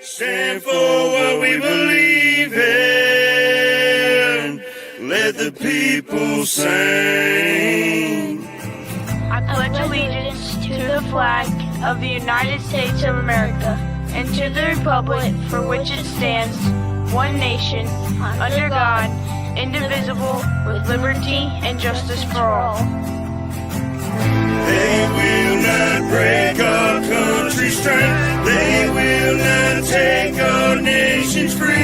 Stand for what we believe in. Let the people sing. I pledge allegiance to the flag of the United States of America and to the republic for which it stands, one nation, under God, indivisible, with liberty and justice for all. They will not break our country's strength. They will not take our nation's freedom.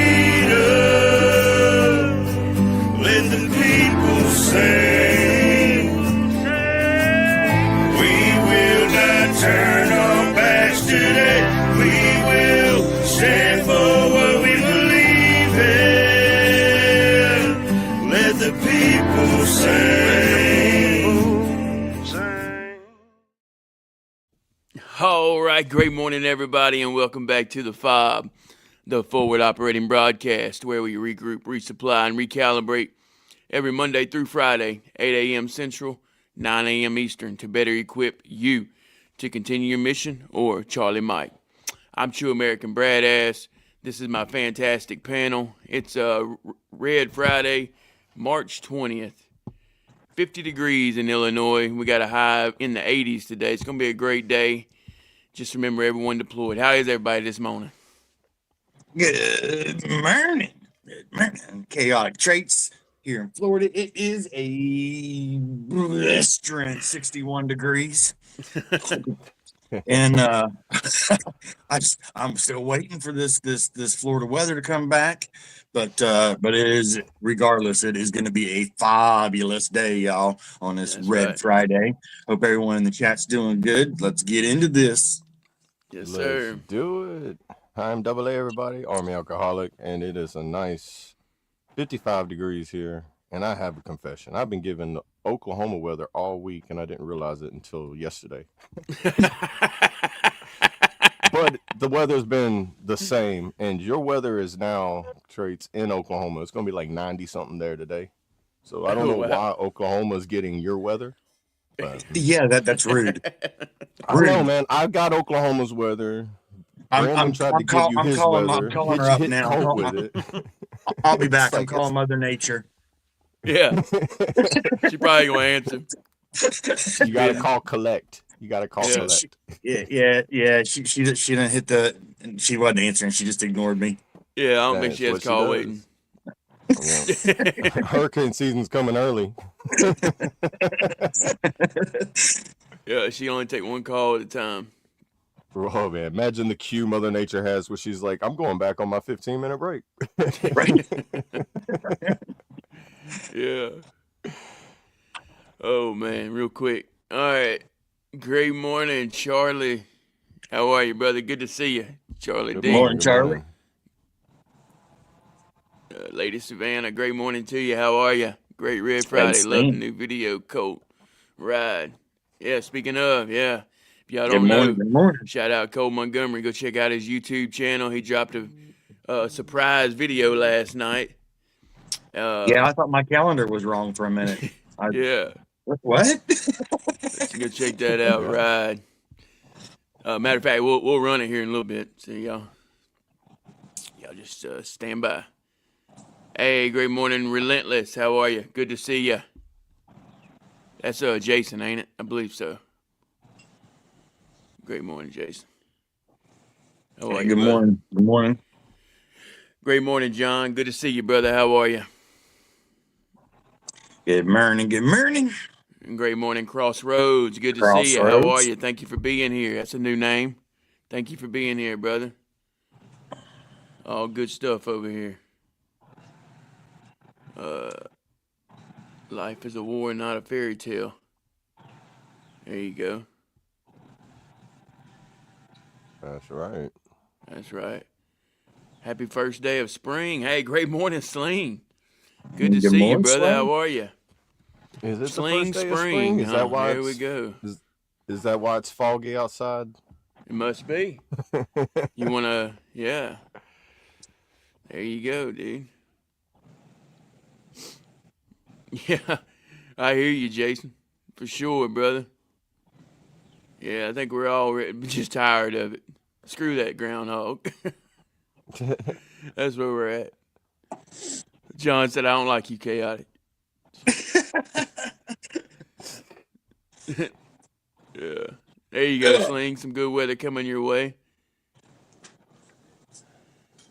Let the people sing. We will not turn our backs today. We will stand for what we believe in. Let the people sing. All right, great morning, everybody, and welcome back to the F.O.B, the Forward Operating Broadcast, where we regroup, resupply, and recalibrate every Monday through Friday, 8 a.m. Central, 9 a.m. Eastern, to better equip you to continue your mission, or Charlie Mike. I'm True American Brad Ass. This is my fantastic panel. It's Red Friday, March 20th. 50 degrees in Illinois. We got a high in the 80s today. It's going to be a great day. Just remember, everyone deployed. How is everybody this morning? Good morning. Good morning. Chaotic Traits here in Florida. It is a blistering 61 degrees. And I'm still waiting for this Florida weather to come back. But it is, regardless, it is going to be a fabulous day, y'all, on this Red Friday. Hope everyone in the chat's doing good. Let's get into this. Yes, sir. Let's do it. I'm Double A, everybody, Army Alcoholic, and it is a nice 55 degrees here. And I have a confession. I've been given the Oklahoma weather all week, and I didn't realize it until yesterday. But the weather's been the same, and your weather is now, Traits, in Oklahoma. It's going to be like 90-something there today. So I don't know why Oklahoma's getting your weather. But yeah, that's rude. I don't know, man. I got Oklahoma's weather. I'm calling her up now. I'll be back. I'm calling Mother Nature. Yeah. She probably going to answer. You got to call collect. You got to call collect. Yeah. She didn't hit she wasn't answering. She just ignored me. Yeah, I don't think she has call waiting. Hurricane season's coming early. Yeah, she only take one call at a time. Oh man, imagine the cue Mother Nature has where she's like, I'm going back on my 15-minute break. Right. Yeah. Oh man, real quick. All right. Great morning, Charlie. How are you, brother? Good to see you, Charlie. Good morning, Charlie. Lady Savannah, great morning to you. How are you? Great Red Friday. Love the new video, Colt. Ride. Yeah, speaking of, if y'all don't know, shout out Cole Montgomery. Go check out his YouTube channel. He dropped a surprise video last night. I thought my calendar was wrong for a minute. Yeah. What? Let's go check that out, Ride. Matter of fact, we'll run it here in a little bit. So y'all just stand by. Hey, great morning, Relentless. How are you? Good to see you. That's Jason, ain't it? I believe so. Great morning, Jason. How are you, good morning. Good morning. Great morning, John. Good to see you, brother. How are you? Good morning. Good morning. And great morning, Crossroads. Good to see you. How are you? Thank you for being here. That's a new name. Thank you for being here, brother. All good stuff over here. Life is a war, not a fairy tale. There you go. That's right. That's right. Happy first day of spring. Hey, great morning, Sling. Good to see you, brother. Sling. How are you? Is it Sling the first day of spring? Is that why there we go. Is that why it's foggy outside? It must be. You want to, yeah. There you go, dude. Yeah, I hear you, Jason. For sure, brother. Yeah, I think we're all just tired of it. Screw that groundhog. That's where we're at. John said, I don't like you, chaotic. Yeah. There you go, Sling. Some good weather coming your way.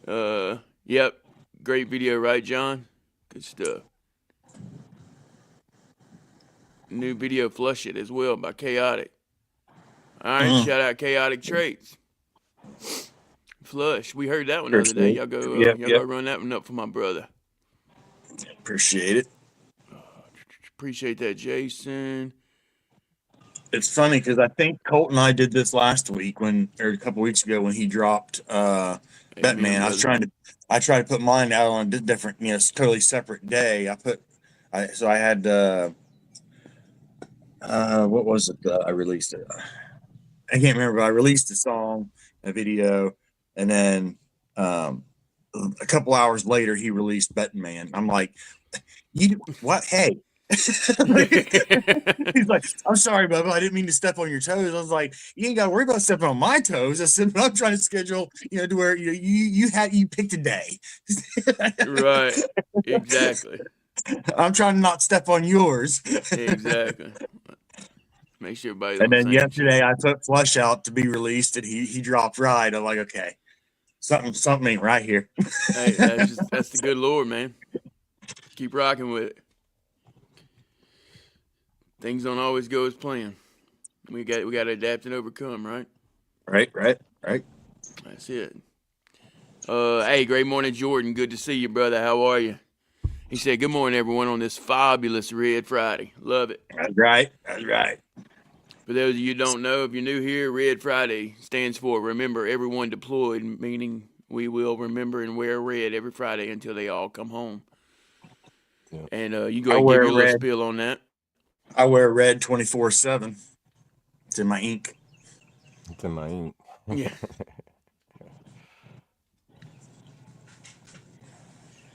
Yep. Great video, right, John? Good stuff. New video, Flush It, as well, by Chaotic. All right, shout out Chaotic Traits. Flush. We heard that one the other day. Y'all go run that one up for my brother. Appreciate it. Appreciate that, Jason. It's funny because I think Colt and I did this last week or a couple weeks ago when he dropped Batman. I tried to put mine out on a different, totally separate day. I had what was it? I released it. I can't remember, but I released a song, a video, and then a couple hours later he released Batman. I'm like, you what? Hey. He's like, I'm sorry, Bubba. I didn't mean to step on your toes. I was like, you ain't got to worry about stepping on my toes. I said, but I'm trying to schedule, to where you picked a day. Right. Exactly. I'm trying to not step on yours. Exactly. Make sure everybody's And then yesterday shit. I put Flush out to be released, and he dropped Ride. I'm like, okay, something ain't right here. Hey, that's the good Lord, man. Keep rocking with it. Things don't always go as planned. We got to adapt and overcome, right? Right. That's it. Hey, great morning, Jordan. Good to see you, brother. How are you? He said, good morning, everyone, on this fabulous Red Friday. Love it. That's right. For those of you who don't know, if you're new here, Red Friday stands for Remember Everyone Deployed, meaning we will remember and wear red every Friday until they all come home. Yeah. And you go ahead and give your little spiel on that. I wear red 24/7. It's in my ink. Yeah.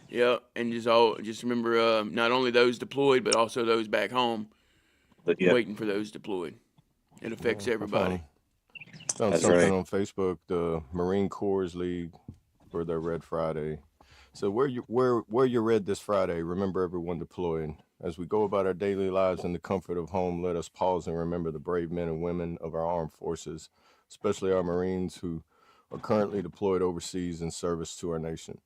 Yeah, and just remember, not only those deployed, but also those back home, waiting for those deployed. It affects everybody. Found something on Facebook, the Marine Corps League, for their Red Friday. So wear your red this Friday. Remember everyone deployed. As we go about our daily lives in the comfort of home, let us pause and remember the brave men and women of our armed forces, especially our Marines who are currently deployed overseas in service to our nation.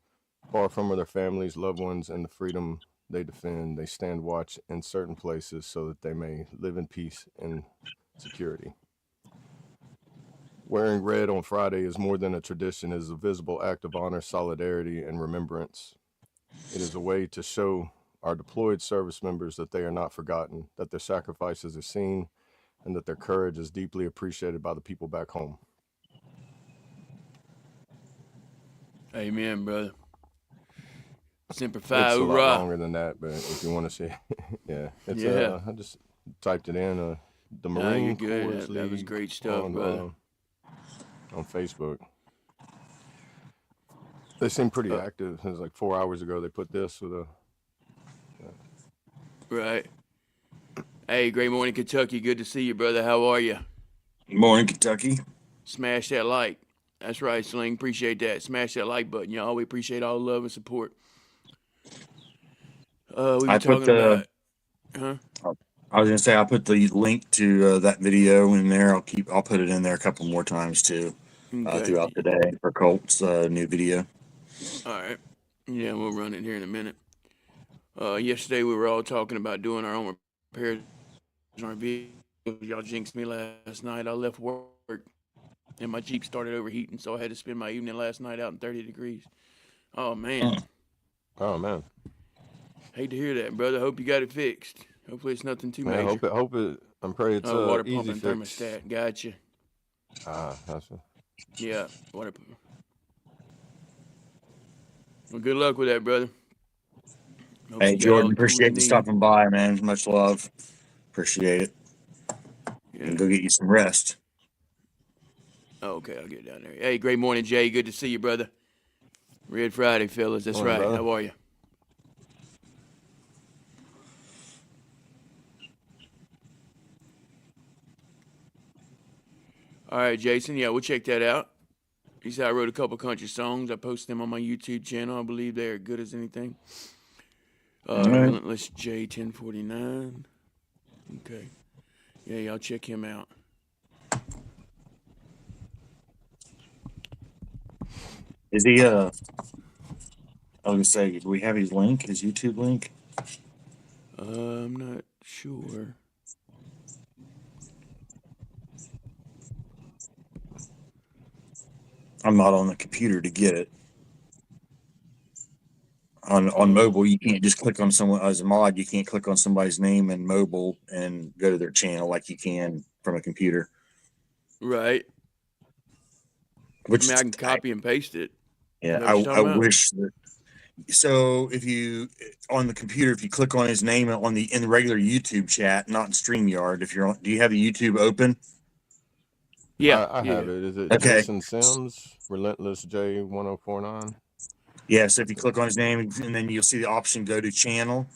Far from their families, loved ones, and the freedom they defend, they stand watch in certain places so that they may live in peace and security. Wearing red on Friday is more than a tradition. It is a visible act of honor, solidarity, and remembrance. It is a way to show our deployed service members that they are not forgotten, that their sacrifices are seen, and that their courage is deeply appreciated by the people back home. Amen, brother. Semper Fi, it's a hoorah. lot longer than that, but if you want to see, I just typed it in. The Marine Corps League. That was great stuff, brother. On Facebook. They seem pretty active. It was like 4 hours ago they put this with a... Right. Hey, great morning, Kentucky. Good to see you, brother. How are you? Good morning, Kentucky. Smash that like. That's right, Sling. Appreciate that. Smash that like button, y'all. We appreciate all the love and support. We were talking about... Huh? I was gonna say I put the link to that video in there. I'll put it in there a couple more times too, throughout the day for Colt's new video. All right. Yeah, we'll run it here in a minute. Yesterday we were all talking about doing our own repairs on our vehicles. Y'all jinxed me last night. I left work and my Jeep started overheating, so I had to spend my evening last night out in 30 degrees. Oh man. Hate to hear that, brother. Hope you got it fixed. Hopefully it's nothing too major. I pray it's water easy pump and fix. thermostat. Gotcha. That's it. Yeah, water pump. Well, good luck with that, brother. Hey, Jordan, appreciate you stopping by, man. Much love. Appreciate it. Yeah. And go get you some rest. Okay, I'll get down there. Hey, great morning, Jay. Good to see you, brother. Red Friday, fellas. That's right. Brother. How are you? All right, Jason. Yeah, we'll check that out. He said I wrote a couple country songs. I posted them on my YouTube channel. I believe they are good as anything. All right. Relentless J 1049. Okay. Yeah, y'all check him out. Is he I was gonna say, do we have his link, his YouTube link? I'm not sure. I'm not on the computer to get it. On mobile, you can't just click on someone as a mod. You can't click on somebody's name in mobile and go to their channel like you can from a computer. Right. Which I can copy and paste it. Yeah, I wish that. So if you on the computer, if you click on his name in the regular YouTube chat, not in StreamYard, do you have the YouTube open? Yeah, I have it. Is it okay? Jason Sims, Relentless J 1049? Yeah. So if you click on his name and then you'll see the option go to channel.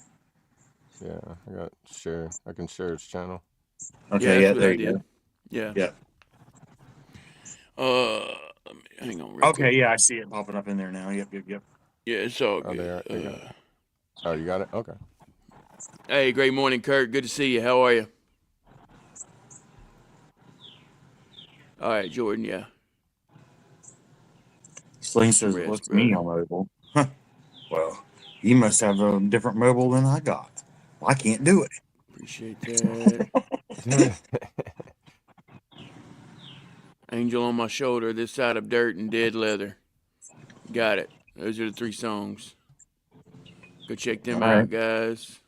Yeah, I got share. I can share his channel. Okay. Yeah. There you go. Yeah. Yeah. Hang on. Okay. Yeah, I see it popping up in there now. Yep. Yeah, it's all good. They got it. Oh, you got it? Okay. Hey, great morning, Kurt. Good to see you. How are you? All right, Jordan, yeah. Sling says, what's me on mobile? Huh. Well, you must have a different mobile than I got. Well, I can't do it. Appreciate that. Angel on my shoulder, this side of dirt and dead leather. Got it. Those are the 3 songs. Go check them out, guys.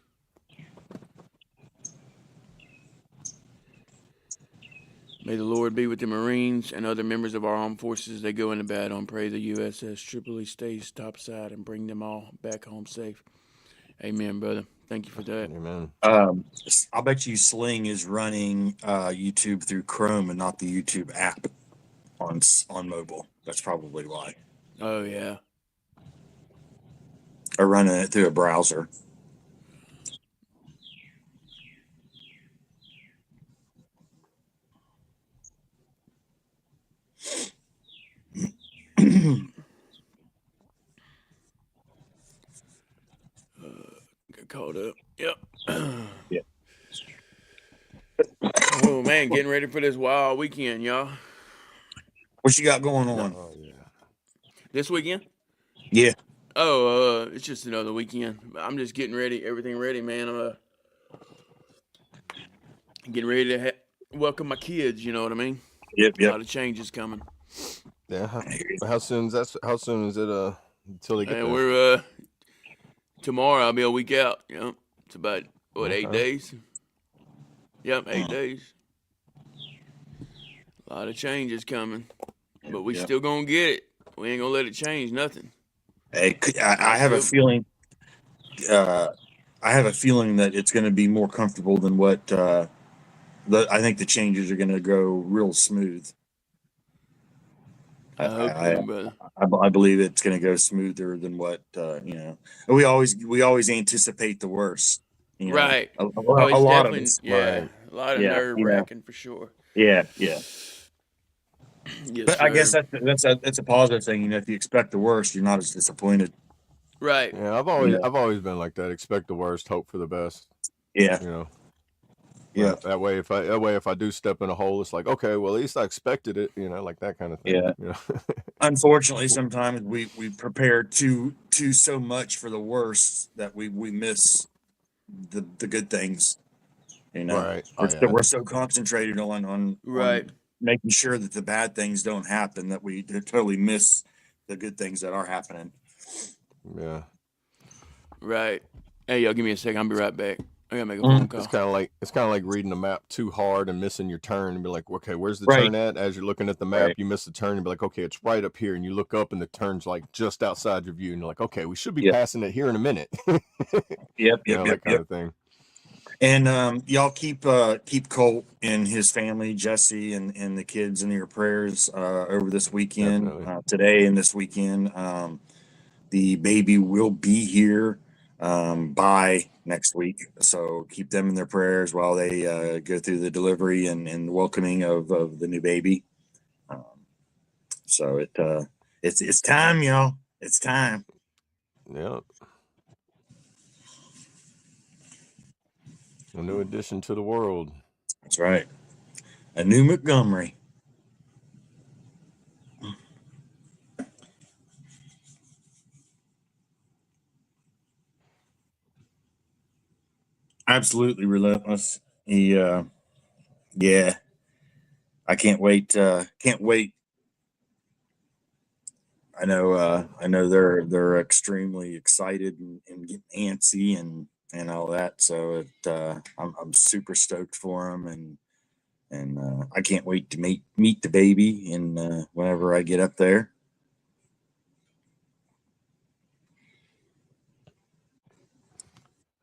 May the Lord be with the Marines and other members of our armed forces as they go into battle, and pray the USS Tripoli stays topside and bring them all back home safe. Amen, brother. Thank you for that. Amen. I bet you Sling is running YouTube through Chrome and not the YouTube app on mobile. That's probably why. Oh, yeah. Or running it through a browser. Got caught up. Yep. Yeah. Oh, man, getting ready for this wild weekend, y'all. What you got going on? Oh, yeah. This weekend? Yeah. Oh, it's just another weekend. I'm just getting ready, everything ready, man. I'm getting ready to welcome my kids, you know what I mean? Yep. A lot of changes coming. Yeah. How soon is it until they get there? We're tomorrow I'll be a week out, you know. It's about 8 days? Yep, 8 days. A lot of changes coming. But we still gonna get it. We ain't gonna let it change nothing. Hey, I have a feeling. I have a feeling that it's going to be more comfortable than what. I think the changes are going to go real smooth. I hope so, brother. I believe it's going to go smoother than what you know. We always anticipate the worst. You know? Right. A lot of us. Yeah. Right. A lot of nerve wracking for sure. Yeah. Yes, but sir. I guess that's a positive thing. You know, if you expect the worst, you're not as disappointed. Right. Yeah, I've always been like that. Expect the worst, hope for the best. Yeah. You know. Yeah. That way, if I do step in a hole, it's like, okay, well, at least I expected it. You know, like that kind of thing. Yeah. You know? Unfortunately, sometimes we prepare too so much for the worst that we miss the good things. You know, right. We're so concentrated on making sure that the bad things don't happen that we totally miss the good things that are happening. Yeah. Right. Hey, y'all, give me a second. I'll be right back. I gotta make a phone call. It's kind of like reading the map too hard and missing your turn and be like, okay, where's the turn at? As you're looking at the map, you miss the turn and be like, okay, it's right up here, and you look up and the turn's like just outside your view, and you're like, okay, we should be passing it here in a minute. Yep. That kind of thing. And y'all keep Colt and his family, Jesse and the kids in your prayers over this weekend, today and this weekend. The baby will be here by next week, so keep them in their prayers while they go through the delivery and the welcoming of the new baby. So it's time, y'all. It's time. Yep. A new addition to the world. That's right. A new Montgomery. Absolutely relentless. He, yeah. I can't wait. Can't wait. I know they're extremely excited and getting antsy and all that. So I'm super stoked for them, and I can't wait to meet the baby and whenever I get up there.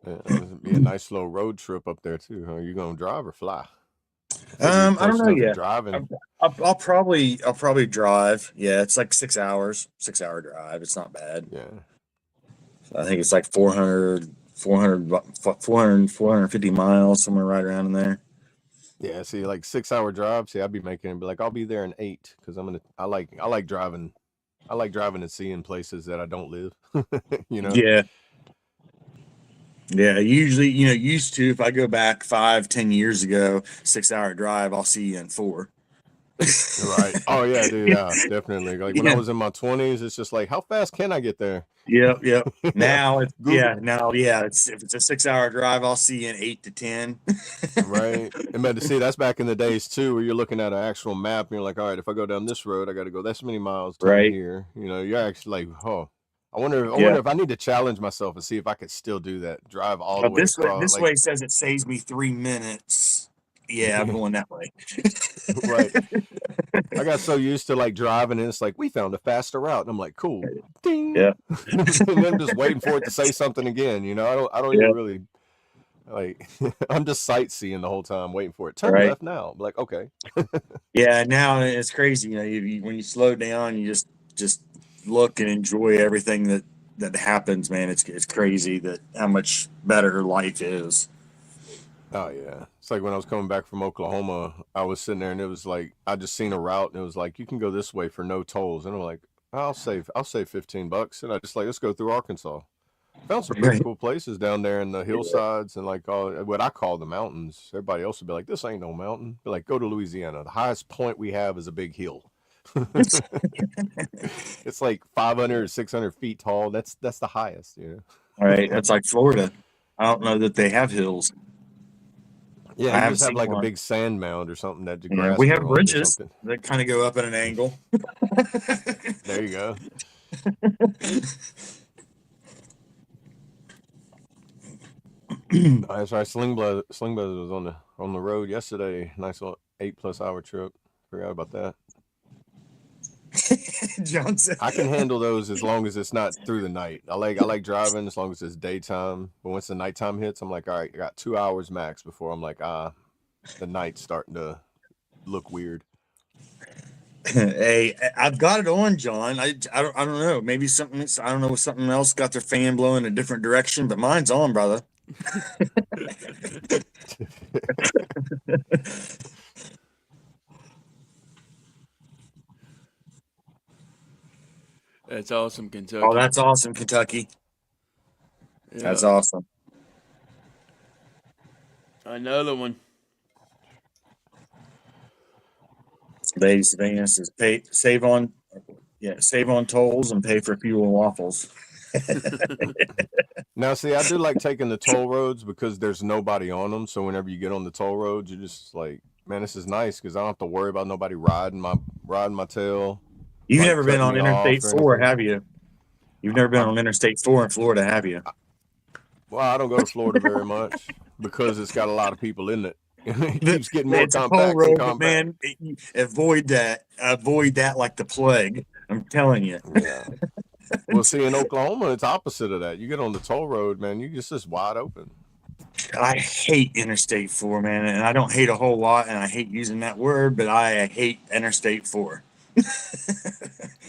It'll be a nice little road trip up there too. Huh? You gonna drive or fly? I don't know yet. Driving. I'll probably drive. Yeah, it's like 6 hours, 6 hour drive. It's not bad. Yeah. I think it's like 450 miles, somewhere right around in there. Yeah, see, like 6 hour drive. See, I'd be making it be like I'll be there in 8 because I like driving. I like driving and seeing places that I don't live. You know. Yeah. Yeah, usually, used to, if I go back 5-10 years ago, 6 hour drive, I'll see you in 4. Right. Oh yeah, dude. Yeah, definitely. Like when I was in my 20s, it's just like, how fast can I get there? Yep. Now it's if it's a 6 hour drive, I'll see you in 8 to 10. Right. And to see, that's back in the days too, where you're looking at an actual map and you're like, all right, if I go down this road, I got to go this many miles to Right. here. You're actually like, oh, I wonder if I need to challenge myself and see if I could still do that. Drive all the way across. This way says it saves me 3 minutes. Yeah, I'm going that way. Right. I got so used to like driving and it's like, we found a faster route. And I'm like, cool. Ding. Yeah. And then I'm just waiting for it to say something again. I don't even really like, I'm just sightseeing the whole time waiting for it. Turn left now. I'm like, okay. Yeah, now it's crazy. When you slow down, you just look and enjoy everything that happens, man. It's crazy that how much better life is. Oh yeah, it's like when I was coming back from Oklahoma, I was sitting there and it was like I just seen a route and it was like you can go this way for no tolls, and I'm like I'll save $15, and I just like let's go through Arkansas. Found some pretty cool places down there in the hillsides and like all what I call the mountains. Everybody else would be like, this ain't no mountain. But like, go to Louisiana. The highest point we have is a big hill. It's like 500 or 600 feet tall. That's the highest, All right, that's like Florida. I don't know that they have hills. Yeah, you just have like a big sand mound or something that the grass. We have bridges that kind of go up at an angle. There you go. That's right. Sling Brothers was on the road yesterday. Nice little 8+ hour trip. Forgot about that. Johnson. I can handle those as long as it's not through the night. I like driving as long as it's daytime. But once the nighttime hits, I'm like, all right, I got 2 hours max before I'm like, the night's starting to look weird. Hey, I've got it on, John. I don't know. Maybe something else got their fan blowing in a different direction, but mine's on, brother. That's awesome, Kentucky. Oh, that's awesome, Kentucky. Yeah. That's awesome. Another one. Ladies and gentlemen, save on tolls and pay for fuel and waffles. Now, see, I do like taking the toll roads because there's nobody on them. So whenever you get on the toll roads, you're just like, man, this is nice because I don't have to worry about nobody riding my tail. You've never been on Interstate 4, have you? You've never been on Interstate 4 in Florida, have you? Well, I don't go to Florida very much because it's got a lot of people in it. It keeps getting more it's compact. A toll road, but man, avoid that like the plague. I'm telling you. Yeah. Well, see, in Oklahoma, it's opposite of that. You get on the toll road, man, you just wide open. I hate Interstate 4, man, and I don't hate a whole lot, and I hate using that word, but I hate Interstate 4.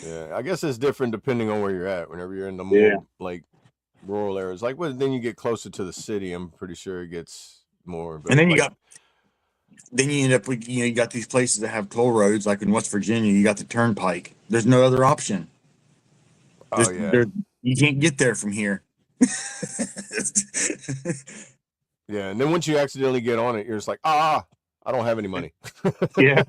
Yeah, I guess it's different depending on where you're at. Whenever you're in the more like rural areas, like then you get closer to the city, I'm pretty sure it gets more. And then you got then you end up with, you got these places that have toll roads, like in West Virginia, you got the turnpike. There's no other option. Oh yeah, You can't get there from here. yeah. And then once you accidentally get on it, you're just like, I don't have any money. Yeah.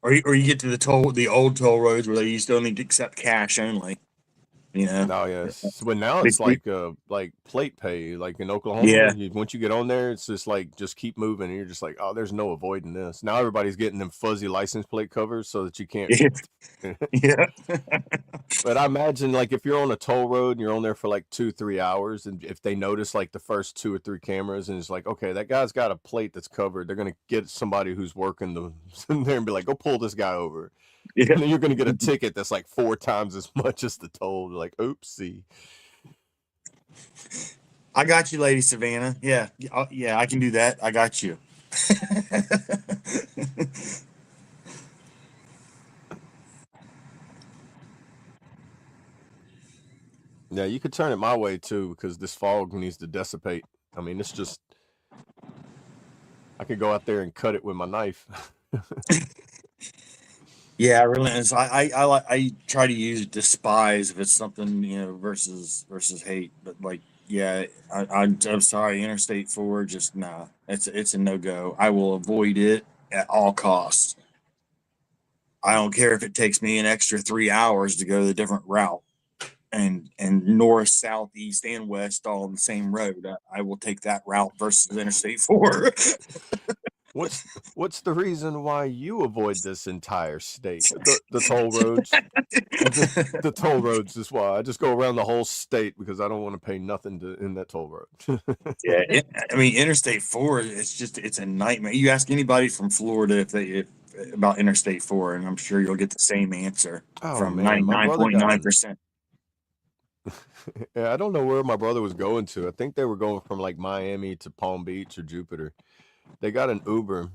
Or you get to the old toll roads where they used to only accept cash only. No, yes. But now it's like plate pay. Like in Yeah. Oklahoma, once you get on there, it's just like just keep moving, and you're just like, oh, there's no avoiding this. Now everybody's getting them fuzzy license plate covers so that you can't. Yeah. But I imagine like if you're on a toll road and you're on there for like 2-3 hours, and if they notice like the first 2 or 3 cameras, and it's like, okay, that guy's got a plate that's covered, they're gonna get somebody who's working in there and be like, go pull this guy over. Yeah. And then you're gonna get a ticket that's like 4 times as much as the toll. Like, oopsie. I got you, Lady Savannah. Yeah. Yeah, I can do that. I got you. Yeah, you could turn it my way too, because this fog needs to dissipate. I mean, it's just I could go out there and cut it with my knife. Yeah, I really. So I try to use despise if it's something versus hate. But like, yeah, I'm sorry, Interstate 4, just nah. It's a no go. I will avoid it at all costs. I don't care if it takes me an extra 3 hours to go the different route, and north, south, east, and west all on the same road. I will take that route versus Interstate 4. What's the reason why you avoid this entire state? The toll roads. The toll roads is why I just go around the whole state because I don't want to pay nothing in that toll road. Yeah, I mean Interstate 4. It's a nightmare. You ask anybody from Florida if about Interstate 4, and I'm sure you'll get the same answer from 99.9%. Yeah, I don't know where my brother was going to. I think they were going from like Miami to Palm Beach or Jupiter. They got an Uber,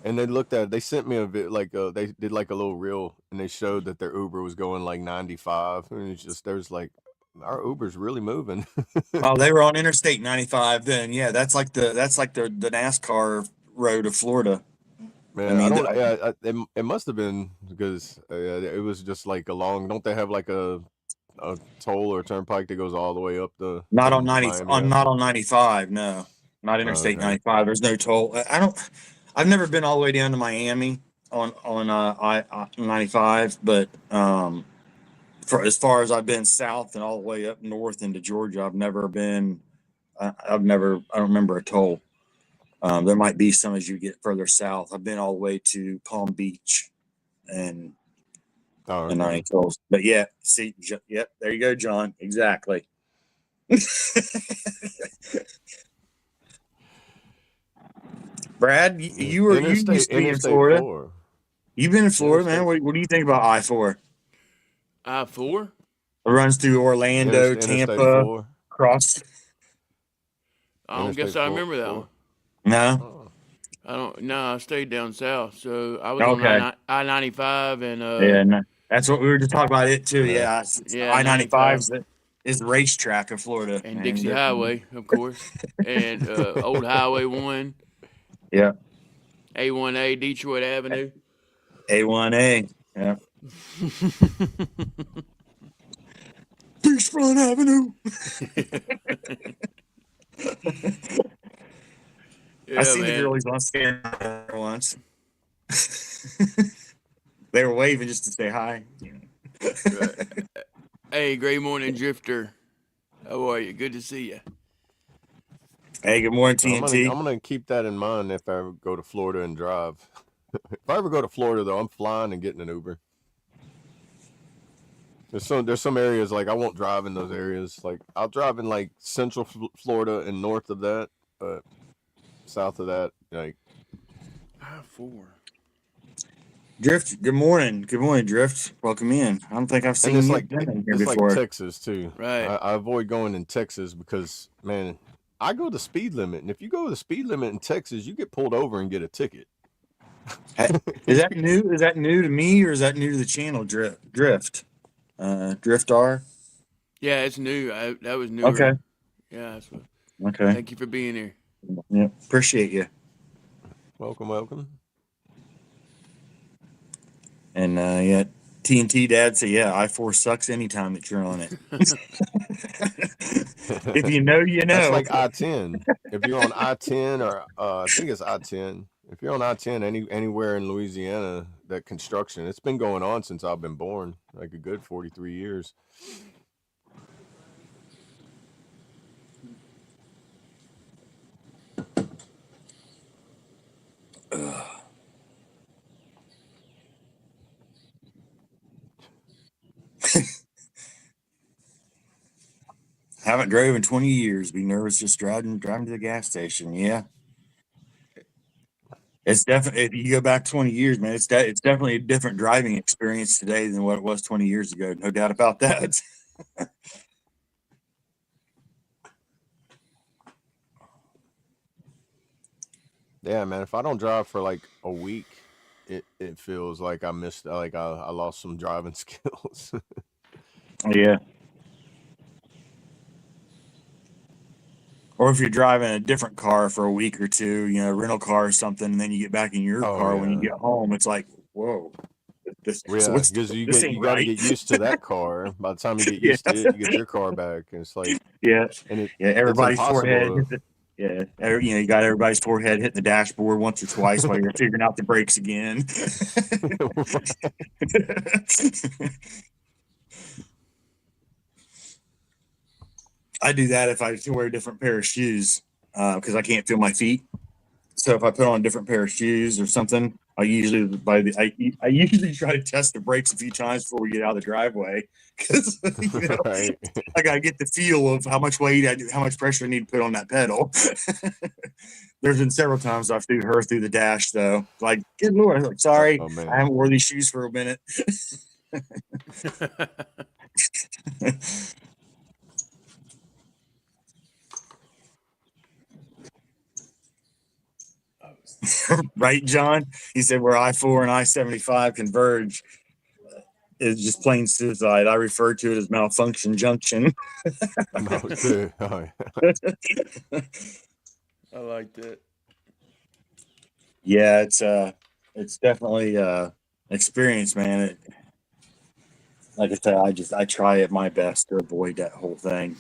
and they looked at it. They sent me a they did like a little reel, and they showed that their Uber was going like 95, and it's just there's like our Uber's really moving. Oh, they were on Interstate 95 then. Yeah, that's like the NASCAR road of Florida. Man, it must have been because it was just like a long. Don't they have like a toll or turnpike that goes all the way up the? Not on 95. No, not Interstate 95. There's no toll. I've never been all the way down to Miami on I-95, but for as far as I've been south and all the way up north into Georgia, I've never been. I don't remember a toll. There might be some as you get further south. I've been all the way to Palm Beach and I tolls. But yeah, see, yep, there you go, John. Exactly. Brad, you used to be in Florida. 4. You've been in Florida, man. What do you think about I-4? I-4? It runs through Orlando, Tampa, across. I don't guess I remember that one. No? I don't. No, I stayed down south, so I was on I-95 and. Yeah, no. That's what we were just talking about it too. Yeah, I-95 is the racetrack of Florida, and Dixie Highway, of course, and Old Highway 1. Yeah. A1A, Detroit Avenue. A1A. Yeah. Beachfront Avenue. I seen the girlies on stand once. They were waving just to say hi. Right. Hey, great morning, Drifter. How are you? Good to see you. Hey, good morning, TNT. I'm gonna keep that in mind if I ever go to Florida and drive. If I ever go to Florida, though, I'm flying and getting an Uber. There's some areas like I won't drive in those areas. Like I'll drive in like Central Florida and north of that, but south of that, like I-4. Drift, good morning. Good morning, Drift. Welcome in. I don't think I've seen you here before. Like Texas too. Right. I avoid going in Texas because, man, I go the speed limit, and if you go the speed limit in Texas, you get pulled over and get a ticket. Is that new? Is that new to me, or is that new to the channel? Drift, Drift R. Yeah, it's new. That was new. Okay. Yeah. Okay. Thank you for being here. Yeah, appreciate you. Welcome. And yeah, TNT Dad said, yeah, I-4 sucks anytime that you're on it. If you know, you That's know. like I-10. If you're on I-10 or I think it's I-10. If you're on I-10 anywhere in Louisiana, that construction, it's been going on since I've been born, like a good 43 years. Haven't drove in 20 years. Be nervous just driving to the gas station. Yeah. It's definitely, if you go back 20 years, man, it's definitely a different driving experience today than what it was 20 years ago. No doubt about that. Yeah, man. If I don't drive for like a week, it feels like I missed, like I lost some driving skills. Yeah. Or if you're driving a different car for a week or two, you know, rental car or something, and then you get back in your Oh car when you yeah. get home, it's like, whoa, so Yeah, what's because this ain't you got to right. get used to that car. By the time you get Yeah. used to it, you get your car back, and it's like, Yeah. and Yeah. it's Everybody's forehead impossible hit the, yeah. You know, you got everybody's forehead hitting the dashboard once or twice while you're figuring out the brakes again. to. I do that if I wear a different pair of shoes because I can't feel my feet. So if I put on a different pair of shoes or something, I usually I usually try to test the brakes a few times before we get out of the driveway because you know Right. I gotta get the feel of how much weight how much pressure I need to put on that pedal. There's been several times I've threw her through the dash though. Like, good lord, like, sorry, Oh I man. haven't worn these shoes for a minute. Right, John? He said where I-4 and I-75 converge is just plain suicide. I refer to it as malfunction junction. No, dude. Oh, I like that. Yeah, it's definitely experience, man. Like I said, I try at my best to avoid that whole thing.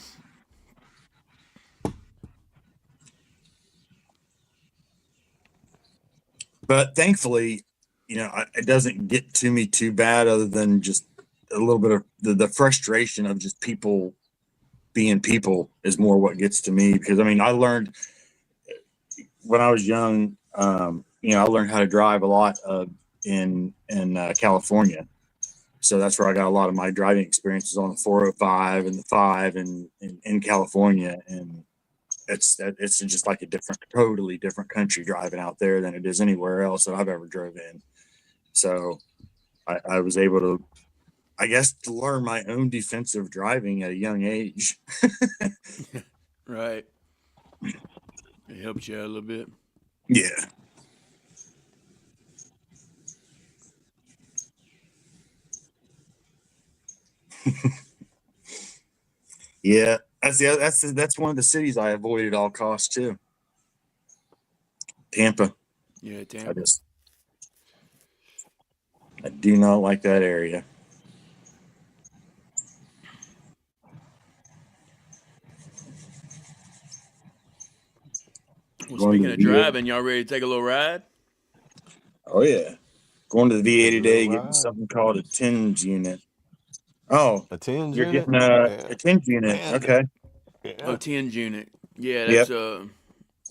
But thankfully, you know, it doesn't get to me too bad, other than just a little bit of the frustration of just people being people is more what gets to me. Because I mean, I learned when I was young, you know, I learned how to drive a lot in California. So that's where I got a lot of my driving experiences on the 405 and the 5 and in California. And it's just like a totally different country driving out there than it is anywhere else that I've ever drove in. So I was able to, I guess, to learn my own defensive driving at a young age. Right. It helps you out a little bit. Yeah. Yeah, that's one of the cities I avoid at all costs too. Tampa. Yeah, Tampa. I do not like that area. Well, Going to speaking the of VA. driving, y'all ready to take a little ride? Oh yeah, going to the VA take a little today, getting ride. something called a TINS unit. Oh, A 10 you're unit? getting Yeah. a TINS unit. Man. Okay. Oh, Yeah. 10 unit. Yeah, Yep. that's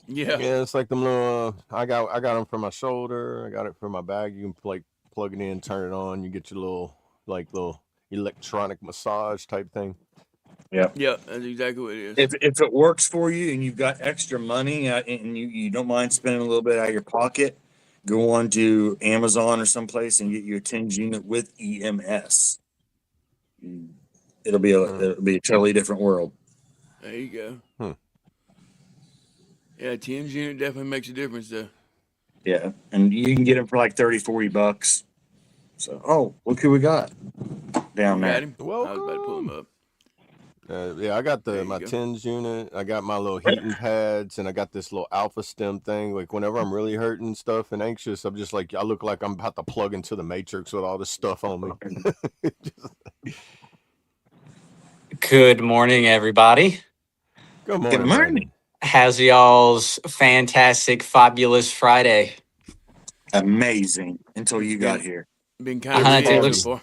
yeah. Yeah, it's like them little. I got them for my shoulder. I got it for my bag. You can like plug it in, turn it on. You get your little electronic massage type thing. Yep. Yeah, that's exactly what it is. If it works for you and you've got extra money and you don't mind spending a little bit out of your pocket, go on to Amazon or someplace and get you a TINS unit with EMS. It'll be a totally different world. There you go. Hmm. Yeah, 10 unit definitely makes a difference though. Yeah, and you can get them for like 30-40 bucks. So, oh, look who we got down You got there. him? I was about to pull him Welcome. up. Yeah, I got There my you go. TENS unit. I got my little heating pads, and I got this little alpha stem thing. Like whenever I'm really hurting and stuff and anxious, I'm just like I look like I'm about to plug into the Matrix with all this stuff on me. Good morning, everybody. Good Good morning, morning. Brandon. How's y'all's fantastic, fabulous Friday? Amazing until you got here. Been kind of It weird looks. so far.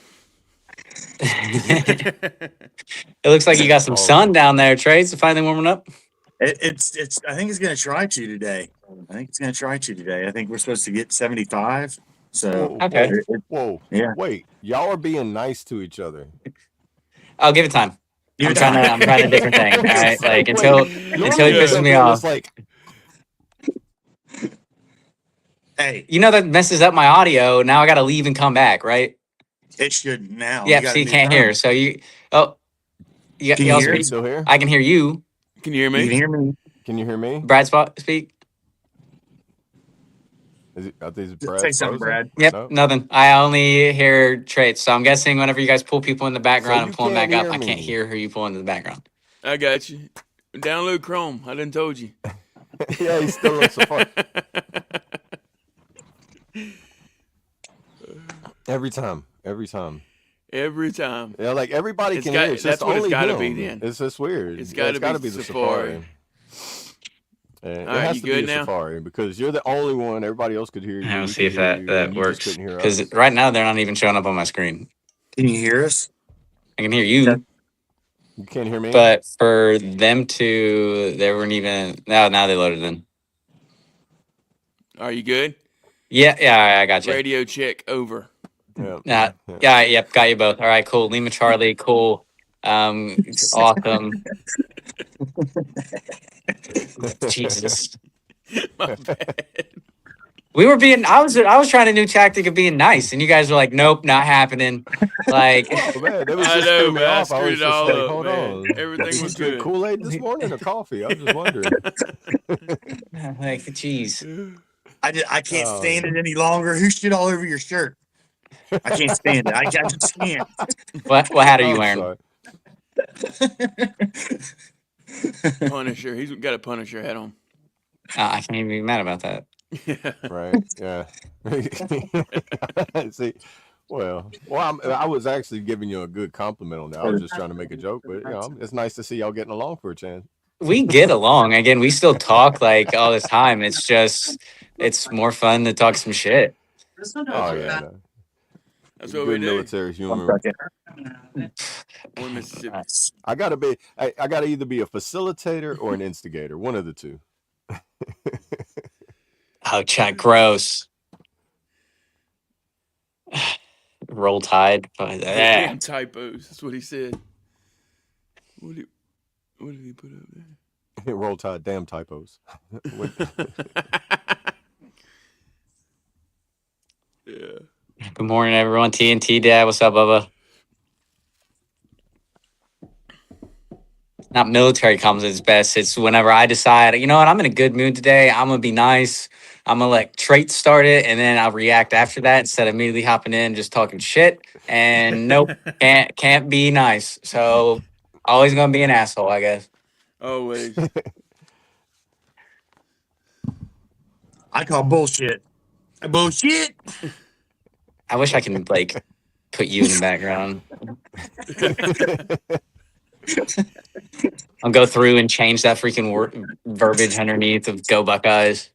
It looks like you got some sun down there, Trey. It's finally warming up. It's. I think it's going to try to today. I think we're supposed to get 75. So Okay. Whoa. Yeah. Wait, y'all are being nice to each other. I'll give it time. Give I'm it trying time. a different thing. All right, like Wait, until normally he pisses me Bill off. is like, Hey, You know that messes up my audio. Now I got to leave and come back, right? it should now. Yep. got So a you new can't phone. hear. So you. Oh, Can y'all you hear are you speak. still here? I can hear you. Can you hear You can me? hear me? Can you hear me? Brad, speak. Are these Just Brad say something, frozen? Brad. Yep, No? nothing. I only hear traits. So I'm guessing whenever you guys pull people in the background you and pull them can't back up, hear I can't me. hear who you pull into the background. I got you. Download Chrome. I done told you. Yeah, he's still on Safari. Every time. Every time. Yeah, like everybody It's can got- hear. It's that's just what it's only gotta him. be then. It's just weird. It's Yeah, gotta be the Safari. It All right, has you to be good a now? Safari because you're the only one. Everybody else could hear you. I'll we see could if hear you, that and you just works. couldn't hear Because us. right now they're not even showing up on my screen. Can you hear us? I can hear you, You can't hear me? but for them to, they weren't even. Now they loaded in. Are you good? Yeah, I got you. Radio check over. Yeah. Yep, got you both. All right, cool. Lima Charlie, cool. It's awesome. Jesus. My bad. We were being. I was trying a new tactic of being nice, and you guys were like, "Nope, not happening." Like, Oh man, that was I just know, threw me man. I off. I screwed was it just all like, up, hold man. on. Everything Did you was drink good. Kool-Aid this morning or coffee? I was just wondering. jeez. I can't stand it any longer. Who shit all over your shirt? I can't stand it. I just can't. What hat are you I'm wearing? sorry. Punisher. He's got a Punisher hat on. I can't even be mad about that. Right? Yeah. See, I was actually giving you a good compliment on that. I was just trying to make a joke, but it's nice to see y'all getting along for a chance. We get along. Again, we still talk like all the time. It's just, it's more fun to talk some shit. Oh yeah, no. That's Good what we do. military humor. We're Mississippi. I gotta either be a facilitator or an instigator. One of the two. Oh, chat, gross. Roll Tide. Damn typos. That's what he said. What did he put up there? Roll Tide, damn typos. Yeah. Good morning, everyone. TNT Dad, what's up, Bubba? Not military comes at its best. It's whenever I decide, you know what, I'm in a good mood today. I'm gonna be nice. I'm gonna let traits start it, and then I'll react after that instead of immediately hopping in just talking shit. And nope, can't be nice. So always gonna be an asshole, I guess. Always. I call bullshit. Bullshit. I wish I can like put you in the background. I'll go through and change that freaking verbiage underneath of "Go Buckeyes."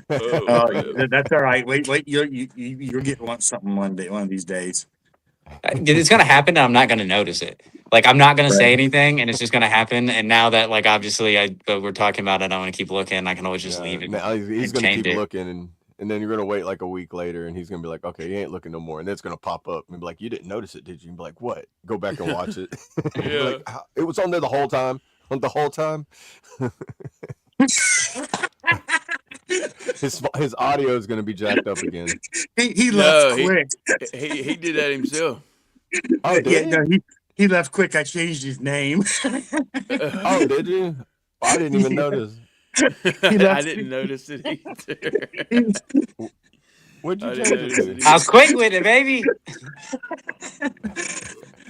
That's all right. Wait. You'll get something one day, one of these days. It's gonna happen, and I'm not gonna notice it. Like, I'm not gonna say anything, and it's just gonna happen. And now that, like, obviously, we're talking about it, I want to keep looking. I can always just leave it. Now he's gonna change keep it. looking, and then you're gonna wait like a week later, and he's gonna be like, "Okay, he ain't looking no more," and then it's gonna pop up and be like, "You didn't notice it, did you?" And be like, "What?" Go back and watch it. Yeah. Like, it was on there the whole time. The whole time. His audio is gonna be jacked up again. He left quick. He did that himself. Oh, did he? No, he left quick. I changed his name. Oh, did you? Oh, I didn't even notice. I didn't notice it either. What'd you I change didn't it notice to? it I was quick with it, baby.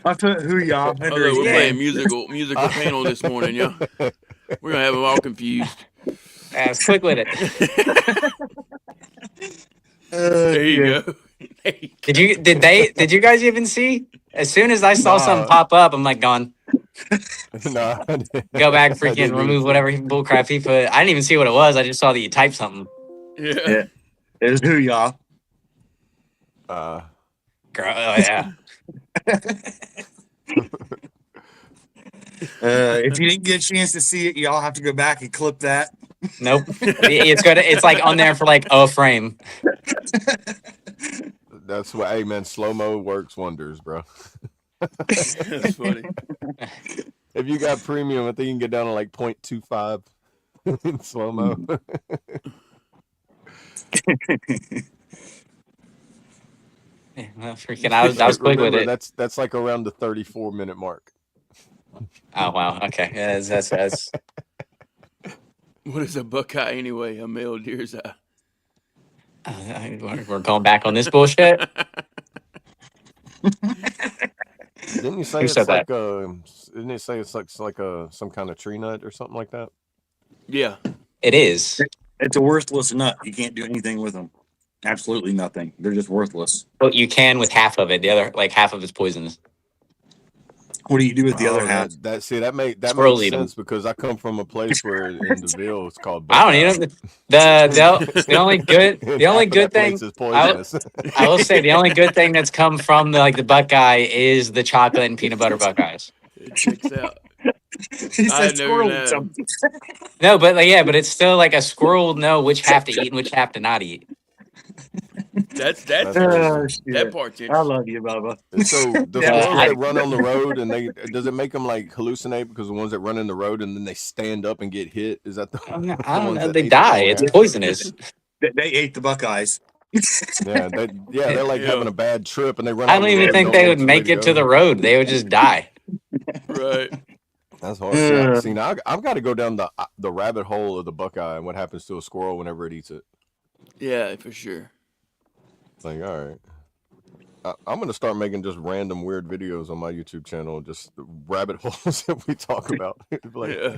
I put who y'all under Although his we're playing name. musical panel this morning, yeah. We're gonna have them all confused. I was quick with it. There you Yeah. go. Did you guys even see? As soon as I saw something Nah. pop up, I'm like, gone. Nah, Go back, I freaking didn't remove even see whatever bullcrap he put. I didn't even see what it was. I just saw that you typed something. Yeah. Yeah. It's who y'all. it. Girl, oh, yeah. If you didn't get a chance to see it, y'all have to go back and clip that. Nope. It's good. It's like on there for like a frame. That's what. Hey, man, slow mo works wonders, bro. That's funny. If you got premium, I think you can get down to like 0.25 in slow mo. Freaking, I was quick with Remember, it. that's like around the 34-minute mark. Oh wow. Okay. Yeah, that's What is a buckeye anyway? A male deer's eye. we're going back on this bullshit. Didn't you say Who it's said like that? Didn't it say it's like some kind of tree nut or something like that? Yeah. It is. It's a worthless nut. You can't do anything with them. Absolutely nothing. They're just worthless. But you can with half of it. The other, like half of it's poisonous. What do you do with the other Oh, half? that Squirrel makes eat 'em. sense because I come from a place where in DeVille it's called I don't Buckeye. need them. The only good And the only half of good that place thing is poisonous. I will say the only good thing that's come from the Buckeye is the chocolate and peanut butter Buckeyes. It checks out. He I said never squirrel know. eat something. No, but but it's still like a squirrel will know which half to eat and which half to not eat. That's That's Oh, crazy. that shit. part's I interesting. love you, Bubba. So the Yeah, squirrels I- that run on the road and does it make them like hallucinate because the ones that run in the road and then they stand up and get hit? Is that the, I don't the know. ones that They ate the die. wrong It's half? poisonous. they ate the Buckeyes. Yeah, they're like Yeah. having a bad trip and they run I out don't on the road even and think don't they know would which way make it to the go. road. They would just die. Right. That's hard. See, now I've got to go down the rabbit hole of the Buckeye and what happens to a squirrel whenever it eats it. Yeah, for sure. Like, all right. I'm gonna start making just random weird videos on my YouTube channel, just the rabbit holes that we talk about. Like, Yeah.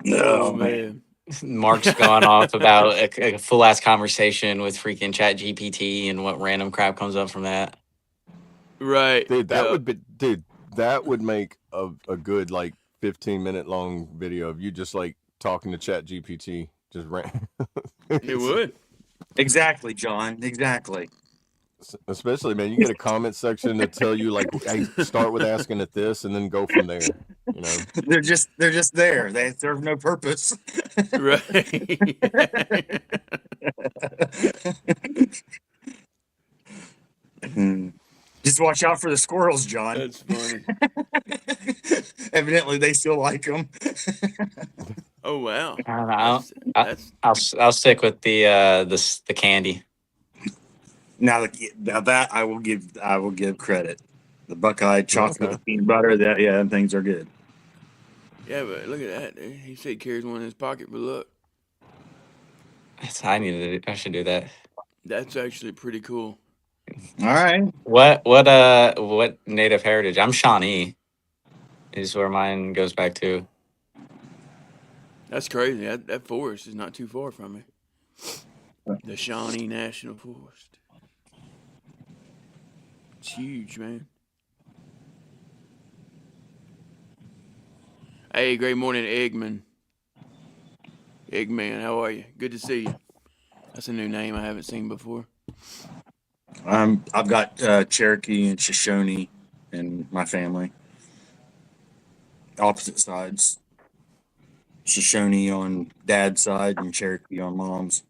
Oh, Oh man. Mark's gone off about a full ass conversation with freaking Chat GPT and what random crap comes up from that. Right. dude, Yeah. that would make a good like 15-minute long video of you just like talking to Chat GPT. Just It would. exactly, John. Exactly. Especially, man, you get a comment section to tell you like, hey, start with asking it this and then go from there. You know, They're just there. They serve no purpose. Right. Just watch out for the squirrels, John. That's funny. Evidently, they still like them. Oh wow. I don't know. That's I'll stick with the candy. Now that I will give credit. The Buckeye chocolate Okay. with peanut butter. Them things are good. yeah, but look at that. Dude. He said he carries one in his pocket, but look, I should do that. that's actually pretty cool. All right. What native heritage? I'm Shawnee. Is where mine goes back to. That's crazy. That forest is not too far from me. The Shawnee National Forest. It's huge, man. Hey, great morning, Eggman. Eggman, how are you? Good to see you. That's a new name I haven't seen before. I've got Cherokee and Shoshone in my family. Opposite sides. Shoshone on dad's side and Cherokee on mom's.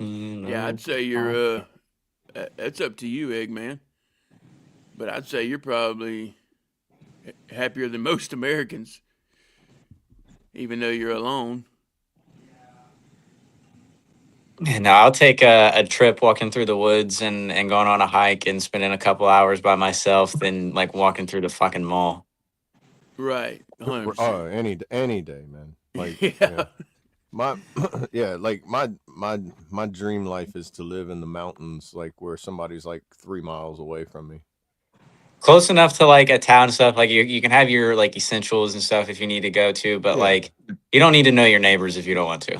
Yeah, I'd say you're, that's up to you, Eggman. But I'd say you're probably happier than most Americans, even though you're alone. No, I'll take a trip walking through the woods and going on a hike and spending a couple hours by myself than like walking through the fucking mall. Right, 100%. Oh, any day, man. Like, Yeah. yeah. My yeah, like my dream life is to live in the mountains, like where somebody's like 3 miles away from me. Close enough to like a town and stuff. Like you can have your like essentials and stuff if you need to go to, but Yeah. like you don't need to know your neighbors if you don't want to.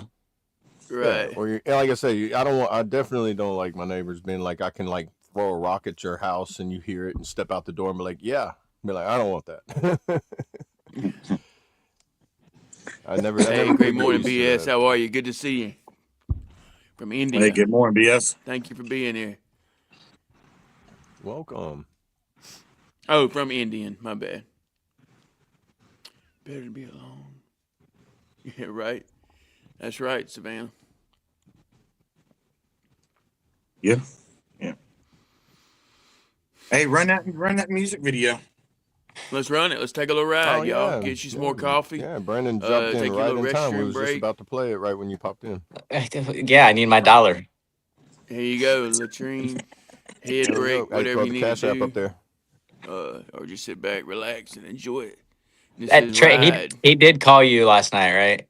Right. Yeah, or like I say, I definitely don't like my neighbors being like, I can like throw a rock at your house and you hear it and step out the door and be like, yeah, be like, I don't want that. I never. Hey, never great could get morning, used to BS. that. How are you? Good to see you from India. Hey, good morning, BS. Thank you for being here. Welcome. Oh, from Indian. My bad. Better to be alone. Yeah, right. That's right, Savannah. Yeah. Hey, run that music video. Let's run it. Let's take a little ride, Oh, y'all. yeah. Get you some more coffee. Yeah, Brandon jumped take in your right little in time. We restroom was break. just about to play it right when you popped in. Yeah, I need my $1. Here you go, latrine, head There you break, go. Hey, whatever throw you the need Cash to App do. up there. Or just sit back, relax, and enjoy it. This That is Ride. he did call you last night, right?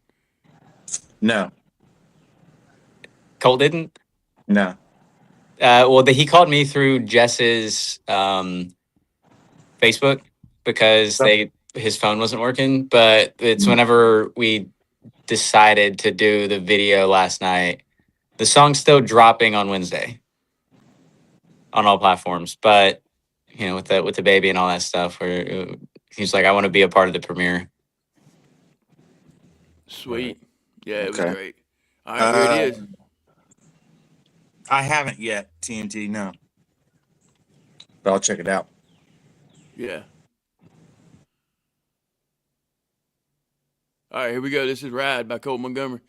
No. Cole didn't. No. Well, he called me through Jess's Facebook because his phone wasn't working. But it's whenever we decided to do the video last night. The song's still dropping on Wednesday on all platforms, but you know, with the baby and all that stuff, where he's like, I want to be a part of the premiere. Sweet. Yeah, it was Okay. great. All right, here it is. I haven't yet, TNT, no. But I'll check it out. Yeah. All right, here we go. This is Ride by Colt Montgomery.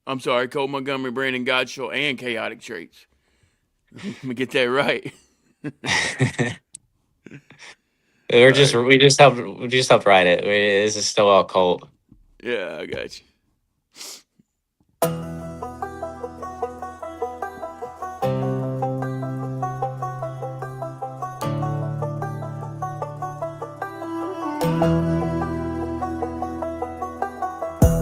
I'm sorry, Colt Montgomery, Brandon Godshaw, and Chaotic Traits. Let me get that right. we just helped write it. This is still all Colt. Yeah, I got you.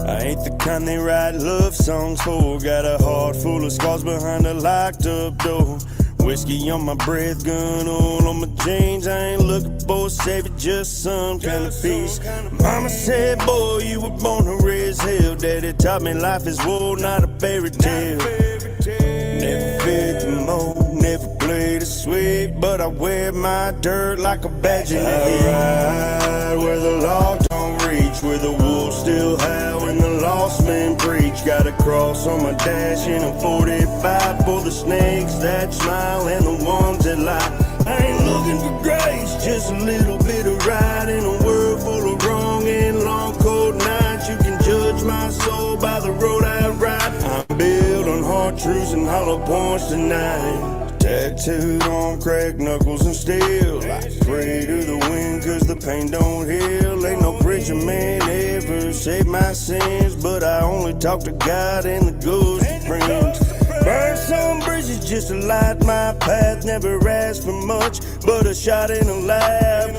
I ain't the kind they write love songs for. Got a heart full of scars behind a locked up door. Whiskey on my breath, gun all on my jeans. I ain't looking for a savior, just some kind of peace. Mama said, boy, you were born to raise hell. Daddy taught me life is war, not a fairy tale. Never feared the mold, never played it sweet, but I wear my dirt like a badge in the heat. I ride where the law don't reach, where the wolves still howl and the lost men preach. Got a cross on my dash in a 45 for the snakes that smile and the ones that lie. I ain't looking for grace, just a little bit of right in a world full of wrong and long cold nights. You can judge my soul by the road I ride. I'm built on hard truths and hollow points tonight. Tattooed on cracked knuckles and steel. I pray to the wind cause the pain don't heal. Ain't no preacher man ever saved my sins, but I only talk to God and the ghosts of friends. Burn some bridges just to light my path. Never asked for much, but a shot in a lab.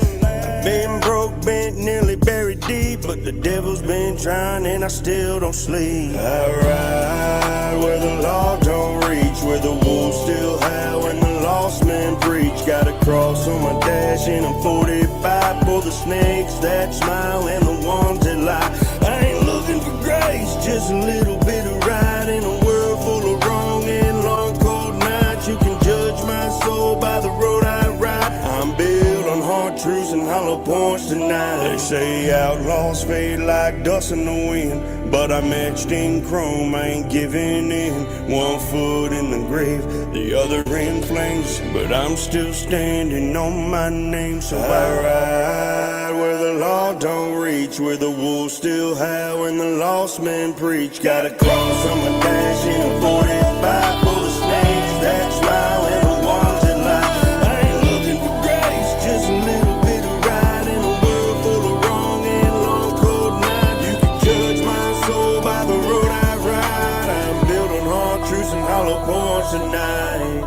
Been broke, bent, nearly buried deep, but the devil's been trying and I still don't sleep. I ride where the law don't reach, where the wolves still howl and the lost men preach. Got a cross on my dash in a 45 for the snakes that smile and the ones that lie. I ain't looking for grace, just a little bit of right in a world full of wrong and long cold nights. You can judge my soul by the road I ride. I'm built on hard truths and hollow points tonight. They say outlaws fade like dust in the wind, but I'm etched in chrome, I ain't giving in. One foot in the grave, the other in flames, but I'm still standing on my name. So I ride where the law don't reach, where the wolves still howl and the lost men preach. Got a cross on my dash in a 45 for the snakes that smile and the ones that lie. I ain't looking for grace, just a little bit of right in a world full of wrong and long cold night. You can judge my soul by the road I ride. I'm built on hard truths and hollow points tonight.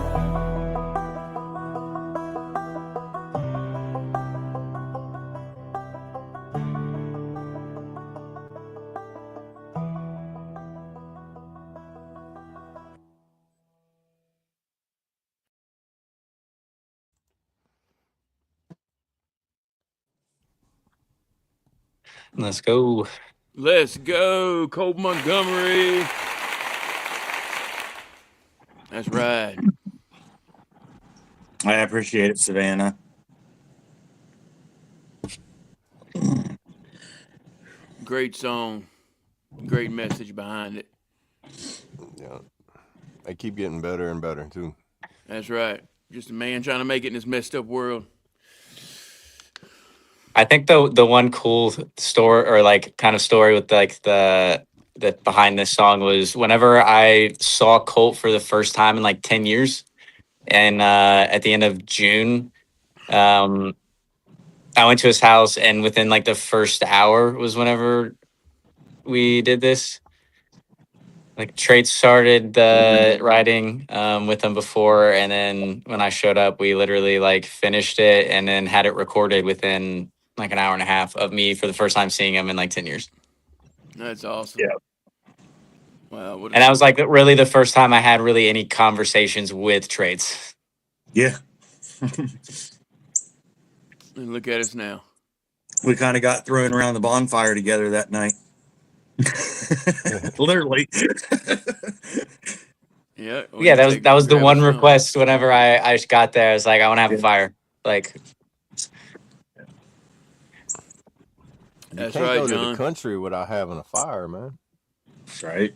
Let's go. Let's go, Colt Montgomery. That's right. I appreciate it, Savannah. Great song. Great message behind it. Yeah. They keep getting better and better too. That's right. Just a man trying to make it in this messed up world. I think the one cool story or like kind of story with like the behind this song was whenever I saw Colt for the first time in like 10 years, and at the end of June, um, I went to his house, and within like the first hour was whenever we did this. Like Trace started the writing with him before, and then when I showed up, we literally like finished it and then had it recorded within like an hour and a half of me for the first time seeing him in like 10 years. That's awesome. Yeah. Wow. And that was like really the first time I had really any conversations with Trace. Yeah. And look at us now. We kind of got thrown around the bonfire together that night. Literally. Yeah. Well, Yeah, you that was the grab one us some. request whenever I got there. I was like, I want to have a fire. Like, You That's can't right, go to John. the country without having a fire, man. Right.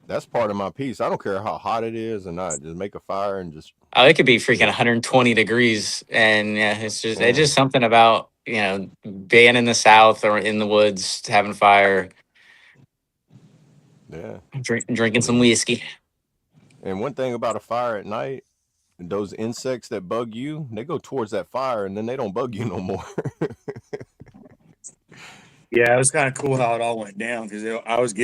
That's part of my piece. I don't care how hot it is or not. Just make a fire and just oh, it could be freaking 120 degrees, and yeah, it's just something about being in the South or in the woods, having fire, drinking some whiskey. And one thing about a fire at night, those insects that bug you, they go towards that fire and then they don't bug you no more. Yeah, it was kind of cool how it all went down because I was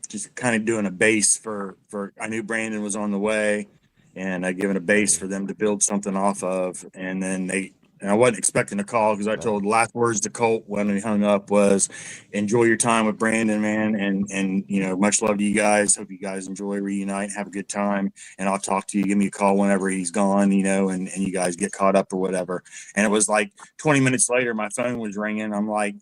just kind of doing a base for I knew Brandon was on the way, and I given a base for them to build something off of, and then I wasn't expecting a call because I told last words to Colt when we hung up was, "Enjoy your time with Brandon, man, and much love to you guys. Hope you guys enjoy, reunite, have a good time, and I'll talk to you. Give me a call whenever he's gone, and you guys get caught up or whatever." And it was like 20 minutes later, my phone was ringing. I'm like,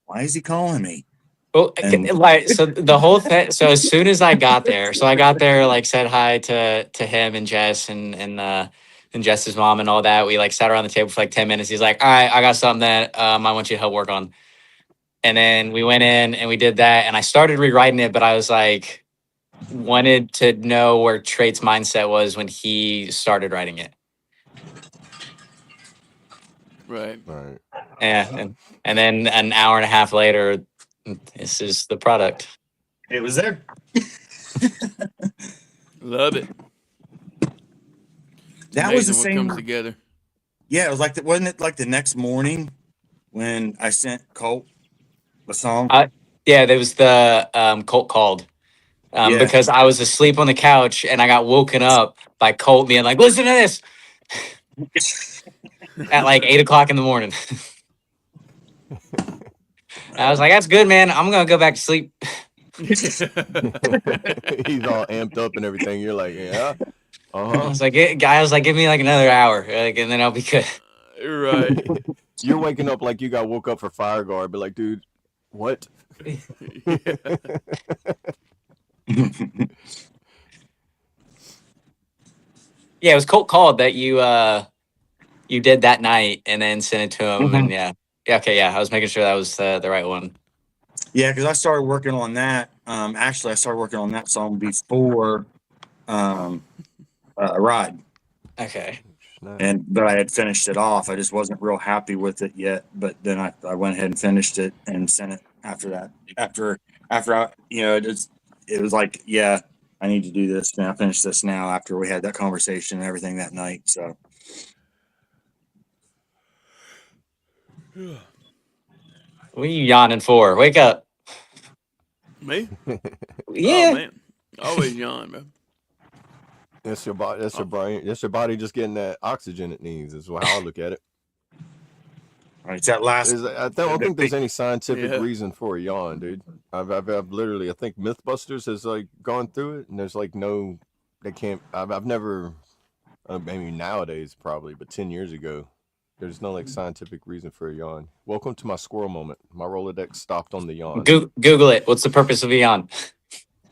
why is he calling me? Well, And so the whole thing. So as soon as I got there, like said hi to him and Jess and Jess's mom and all that. We like sat around the table for like 10 minutes. He's like, "All right, I got something that I want you to help work on." And then we went in and we did that, and I started rewriting it, but I was like, wanted to know where Trait's mindset was when he started writing it. Right. Yeah, and then an hour and a half later, this is the product. It was there. Love it. That was the what same. comes together. Yeah, it was like wasn't it like the next morning when I sent Colt the song? Yeah, there was the Colt called because I was asleep on the couch and I got woken up by Colt being like, "Listen to this," at like 8:00 in the morning. I was like, "That's good, man. I'm gonna go back to sleep." He's all amped up and everything. You're like, yeah. I was like, give me like another hour, and then I'll be good. Right. You're waking up like you got woke up for fire guard, but like, dude, what? Yeah, it was Colt called that you did that night and then sent it to him, and I was making sure that was the right one. Yeah, because I started working on that. Actually, I started working on that song before R.E.D. Okay. But I had finished it off. I just wasn't real happy with it yet. But then I went ahead and finished it and sent it after that. After it was like, yeah, I need to do this now. Finish this now after we had that conversation and everything that night. So. What are you yawning for? Wake up. Me? Yeah. Oh, man. Always yawn, bro. That's your body. That's your brain. That's your body just getting that oxygen it needs. Is how I look at it. It's that last. I don't think there's any scientific reason for a yawn, dude. I've literally, I think MythBusters has like gone through it, and there's like no, they can't. I've never. Maybe nowadays probably, but 10 years ago, There's no like scientific reason for a yawn. Welcome to my squirrel moment. My Rolodex stopped on the yawn. Google it. What's the purpose of a yawn?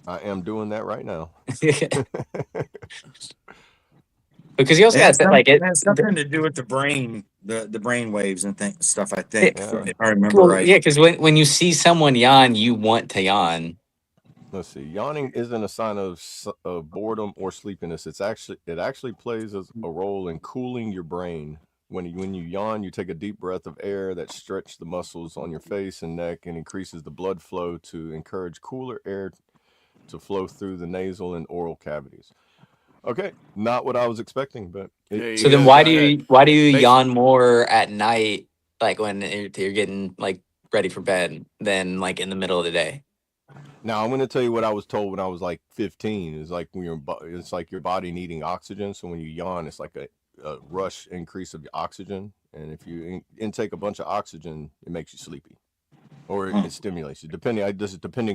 I am doing that right now. Because you also got like it has something to do with the brain, the brain waves and stuff. I think, if I remember right. Yeah, because when you see someone yawn, you want to yawn. Let's see. Yawning isn't a sign of boredom or sleepiness. It actually plays a role in cooling your brain. When you yawn, you take a deep breath of air that stretches the muscles on your face and neck and increases the blood flow to encourage cooler air to flow through the nasal and oral cavities. Okay, not what I was expecting, but so then why do you yawn more at night, like when you're getting like ready for bed, than like in the middle of the day? Now I'm going to tell you what I was told when I was like 15. It's like it's like your body needing oxygen. So when you yawn, it's like a rush increase of oxygen, and if you intake a bunch of oxygen, it makes you sleepy, or it stimulates you. Depending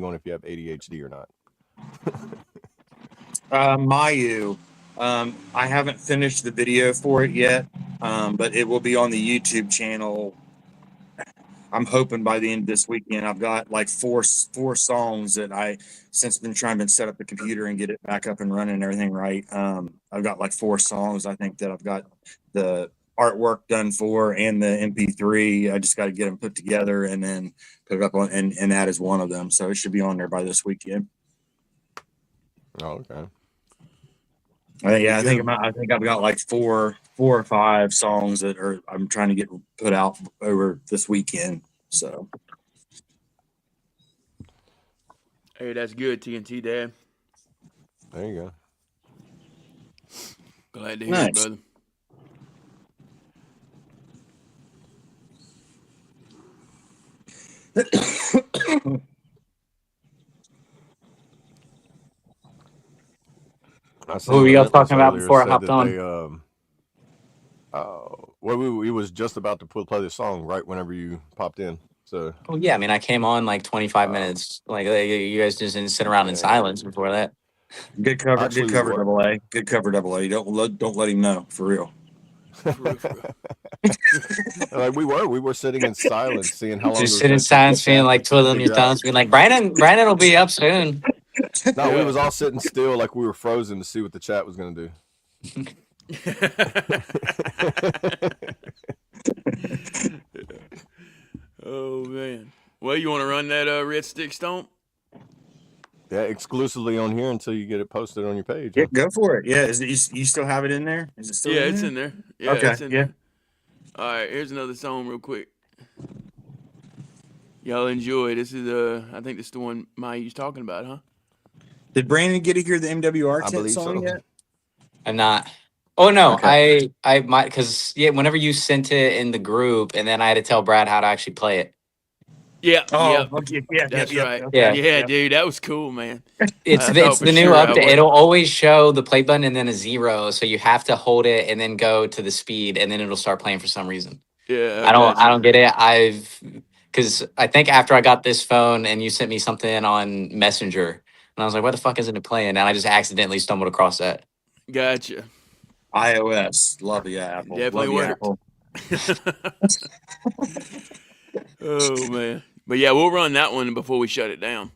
on if you have ADHD or not. Mayu, I haven't finished the video for it yet, but it will be on the YouTube channel. I'm hoping by the end of this weekend. I've got like four songs that since been trying to set up the computer and get it back up and running and everything right. I've got like 4 songs. I think that I've got the artwork done for and the MP3. I just got to get them put together and then put it up on, and that is one of them. So it should be on there by this weekend. Oh, okay. I think I've got like 4 or 5 songs that I'm trying to get put out over this weekend. So, hey, that's good, TNT Dad. There you go. Glad to hear it, brother. Who were y'all talking about before I hopped on? We was just about to play the song right whenever you popped in. So. Oh yeah, I mean, I came on like 25 minutes. Like you guys just didn't sit around in silence before that. Good cover, double A. Good cover, double A. Don't let him know, for real. Like we were sitting in silence, seeing how long. Just sitting in silence, feeling like twiddling your thumbs, being like, Brandon will be up soon. No, we was all sitting still, like we were frozen to see what the chat was gonna do. Oh man. Well, you want to run that Red Stick Stomp? Yeah, exclusively on here until you get it posted on your page. Yeah, go for it. Yeah, you still have it in there? Is it still? Yeah, in it's there? in there. Yeah, okay. It's in there. All right, here's another song real quick. Y'all enjoy. This is I think this is the one Mayu's talking about, huh? Did Brandon get to hear the MWR tent song yet? I'm not. Oh no, okay. I might, because whenever you sent it in the group, and then I had to tell Brad how to actually play it. Yeah. Oh, okay. Yeah. That's right. Yeah. Yeah, dude, that was cool, man. It's the new update. It'll always show the play button and then a 0, so you have to hold it and then go to the speed, and then it'll start playing for some reason. Yeah. I don't get it. Because I think after I got this phone and you sent me something on Messenger, and I was like, "What the fuck isn't it playing?" And I just accidentally stumbled across that. Gotcha. iOS, love you, Apple. Definitely worked. Oh man, but yeah, we'll run that one before we shut it down.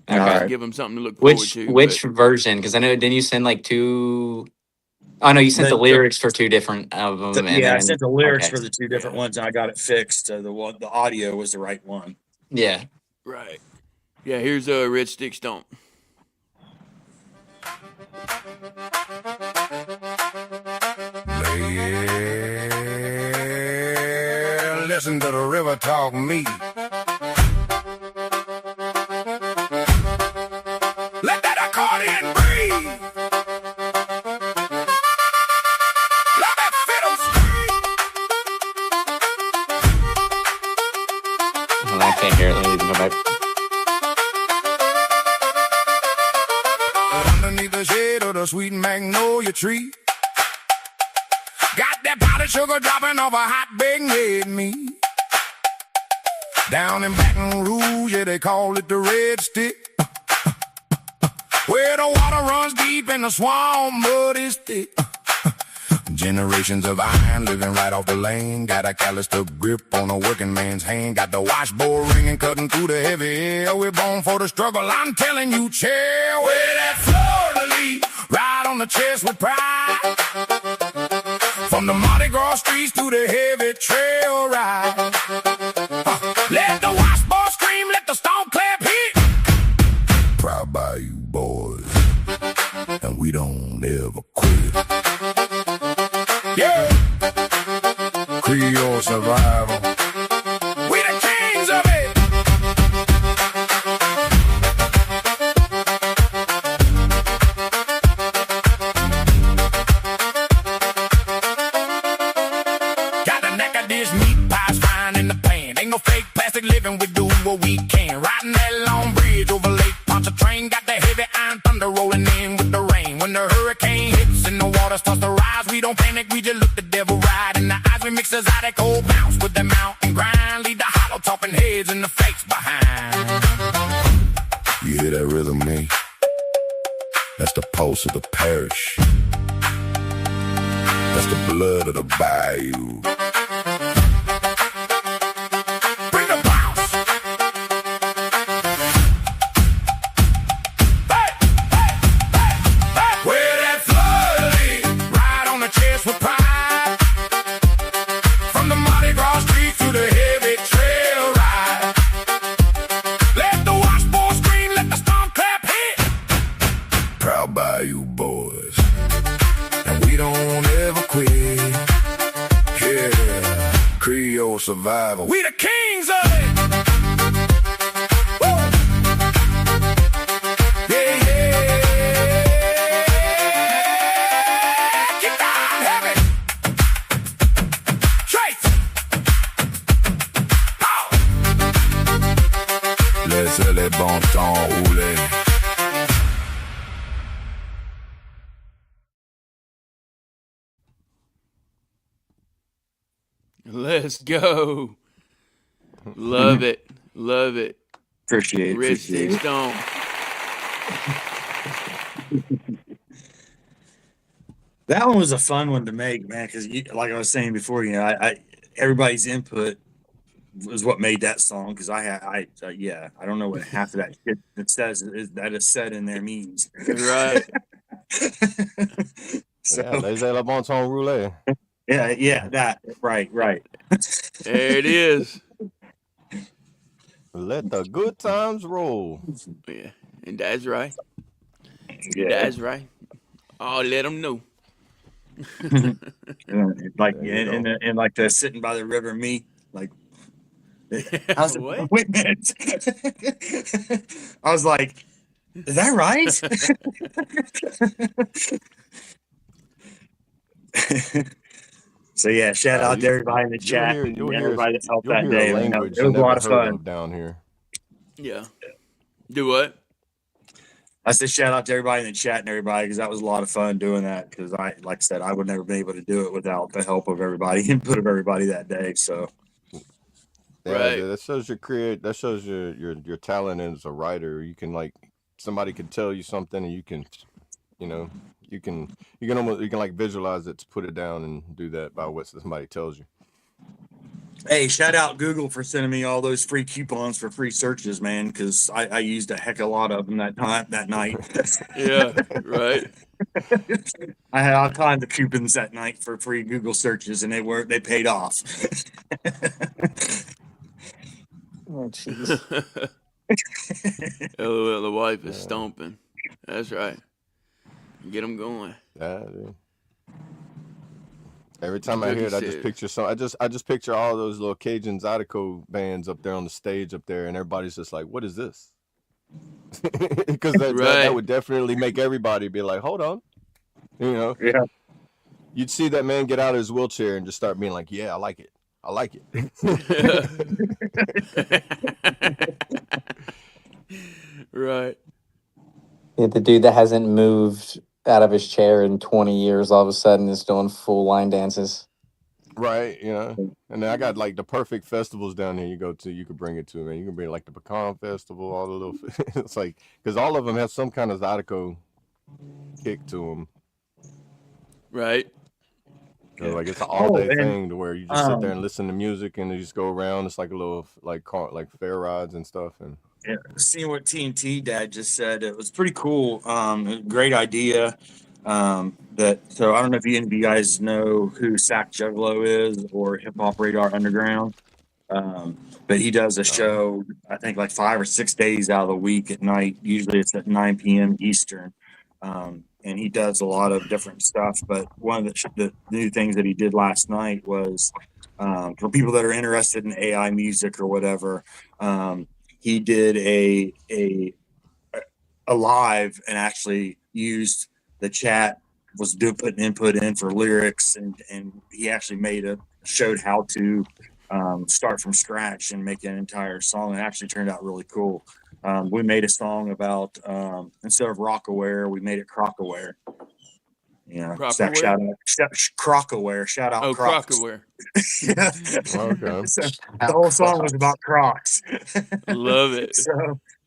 Okay. Right. Give them something to look forward to. Which version? Because I know, didn't you send like 2? Oh no, you sent the lyrics for 2 different of them. I sent the lyrics for the 2 different ones, and I got it fixed. The audio was the right one. Yeah. Right. Yeah. Here's a Red Stick Stomp. Yeah, listen to the river talk me. Let that accordion breathe. Let that fiddle scream. Well, I can't hear it. Let me go back. Underneath the shade of the sweet magnolia tree, got that powdered sugar dropping off a hot baked red meat. Down in Baton Rouge, yeah, they call it the Red Stick, where the water runs deep and the swamp mud is thick. Generations of iron living right off the lane. Got a callous up grip on a working man's hand. Got the washboard ringing, cutting through the heavy air. We're born for the struggle, I'm telling you, chair. Where that Florida lead, right on the chest with pride. From the Mardi Gras streets to the heavy trail ride. Let the washboard scream, let the stone clap hit. Proud by you boys, and we don't ever quit. Yeah, Creole survival. We the kings of it. Got the neck of this meat pie's frying in the pan. Ain't no fake plastic living, we do what we can. Riding that long bridge over Lake Pontchartrain. Got the heavy iron thunder rolling in with the rain. When the hurricane hits and the water starts to rise, we don't panic, we just look the devil right in the eyes. We mix exotic old bounce with the mountain grind. Lead the hollow topping heads and the fakes behind. You hear that rhythm, me? That's the pulse of the parish. That's the blood of the bayou. Bring the bounce. Hey, hey, hey, hey. Where that flood lead, right on the chest with pride. From the Mardi Gras streets to the heavy trail ride. Let the washboard scream, let the storm clap hit. Proud by you boys, and we don't ever quit. Yeah, Creole survival. We the kings of it. Woo! Yeah, yeah. Keep on heavy. Trace. Oh. Laissez les bons temps rouler. Let's go. Love it. Love it. Appreciate Red it. Stick Stone. That one was a fun one to make, man, because like I was saying before, I everybody's input was what made that song. Because I don't know what half of that shit that says that is said in there means. Right. So Yeah, laissez le bon temps rouler. yeah, that right. There it is. Let the good times roll. Yeah, and that's right. Yeah, That's right. Oh, let them know. like There you go. and like the sitting by the river, me like. How's it? What? Wait a minute. I was like, is that right? So yeah, shout out to everybody in the chat and everybody that helped that day. A Man. language It was a lot of never heard fun. of down here. Yeah. Do what? I said shout out to everybody in the chat and everybody because that was a lot of fun doing that. Because like I said, I would never be able to do it without the help of everybody, input of everybody that day. So Yeah, Right. that shows that shows your talent as a writer. You can somebody can tell you something and you can like visualize it to put it down and do that by what somebody tells you. hey, shout out Google for sending me all those free coupons for free searches, man. Because I used a heck of a lot of them that night. Yeah. Right. I had all kinds of coupons that night for free Google searches, and they paid off. Oh, jeez. LOL, the wife is stomping. That's right. Get them going. Yeah, dude. Every time I Like hear you it, I just said. picture I just picture all those little Cajun Zydeco bands up there on the stage up there, and everybody's just like, "What is this?" Because that Right. would definitely make everybody be like, "Hold on," Yeah. You'd see that man get out of his wheelchair and just start being like, "Yeah, I like it. I like it." Right. Yeah, the dude that hasn't moved out of his chair in 20 years all of a sudden is doing full line dances. Right, and then I got like the perfect festivals down here you go to. You could bring it to, man. You can bring like the Pecan Festival, all the little. It's like because all of them have some kind of Zydeco kick to them. Right. So, Yeah. like it's an all day And thing to where you just sit there um, and listen to music and you just go around. It's like a little like car, like fair rides and stuff. And yeah, seeing what TNT Dad just said, it was pretty cool. Great idea. That so I don't know if any of you guys know who Sack Juggalo is or Hip Hop Radar Underground. But he does a uh, show, I think like 5 or 6 days out of the week at night. Usually it's at 9 p.m. Eastern. And he does a lot of different stuff. But one of the new things that he did last night was for people that are interested in AI music or whatever, he did a live and actually used the chat, was putting input in for lyrics, and he actually showed how to start from scratch and make an entire song. It actually turned out really cool. We made a song about instead of Rockaware, we made it Crockaware. You know, Proper shout wear? out Crockaware, shout out Oh, Crocs. Crocker wear. Yeah. okay. So the whole song was about Crocs. Love it.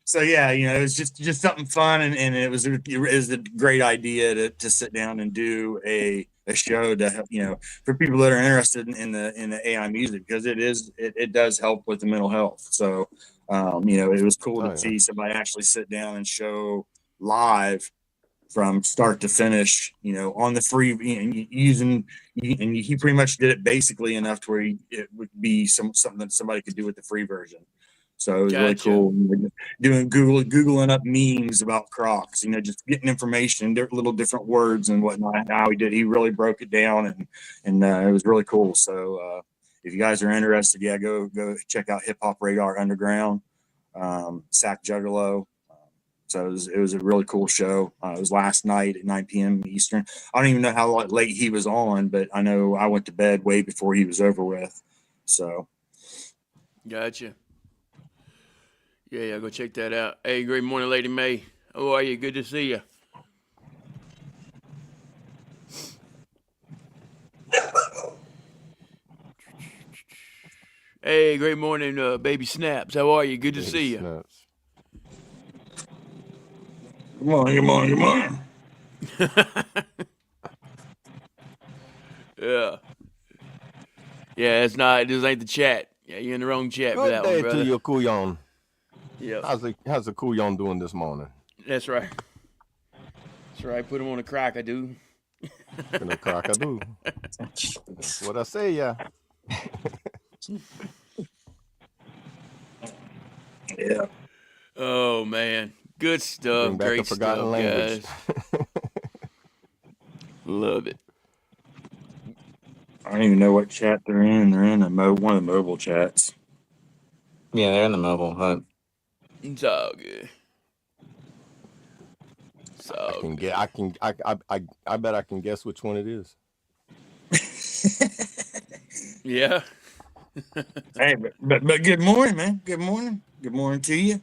So yeah, you know, it was just something fun, and it was a great idea to sit down and do a show to help, you know, for people that are interested in the AI music, because it does help with the mental health. So you know, it was cool Oh to yeah. see somebody actually sit down and show live from start to finish, you know, on the free, using, and he pretty much did it basically enough to where it would be something that somebody could do with the free version. So it was really Gotcha. cool. Doing Googling up memes about Crocs, you know, just getting information, little different words and whatnot. How he really broke it down, and it was really cool. So if you guys are interested, yeah, go check out Hip Hop Radar Underground, Sack Juggalo. So it was a really cool show. It was last night at 9 p.m. Eastern. I don't even know how late he was on, but I know I went to bed way before he was over with. So Gotcha. Yeah, go check that out. Hey, great morning, Lady May. How are you? Good to see you. Hey, great morning, Baby Snaps. How are you? Good to Baby see you. snaps. good morning, good morning, good morning. Yeah. Yeah, it's not. This ain't the chat. Yeah, you're in the wrong chat for Good that one, day to brother. you, Kuyon. Yep. How's the Kuyon doing this morning? That's right. That's right. Put him on a crack, I do. Gonna crack I do. That's what I say, yeah. Yeah. Oh man, good stuff. Bring back a Great forgotten stuff, language. guys. Love it. I don't even know what chat they're in. They're in one of the mobile chats. Yeah, they're in the mobile hut. It's all good. It's I all can good. get. I bet I can guess which one it is. Yeah. Hey, but good morning, man. Good morning. Good morning to you.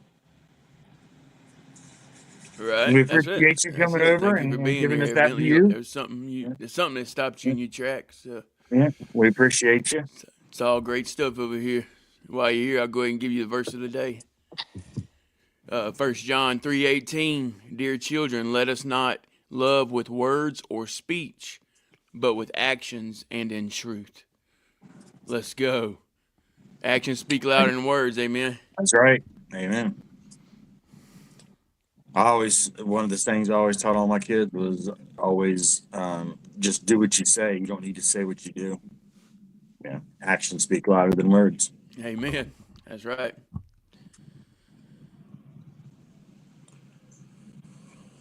Right. We That's it. appreciate you That's coming it. over Thank you for and being giving here. us that Evidently, view. there's something Yeah, that stopped you in your tracks. yeah, we appreciate you. It's all great stuff over here. While you're here, I'll go ahead and give you the verse of the day. 1 John 3:18. Dear children, let us not love with words or speech, but with actions and in truth. Let's go. Actions speak louder than words. Amen. That's right. Amen. One of the things I always taught all my kids was always just do what you say. You don't need to say what you do. Yeah. Actions speak louder than words. Amen. That's right.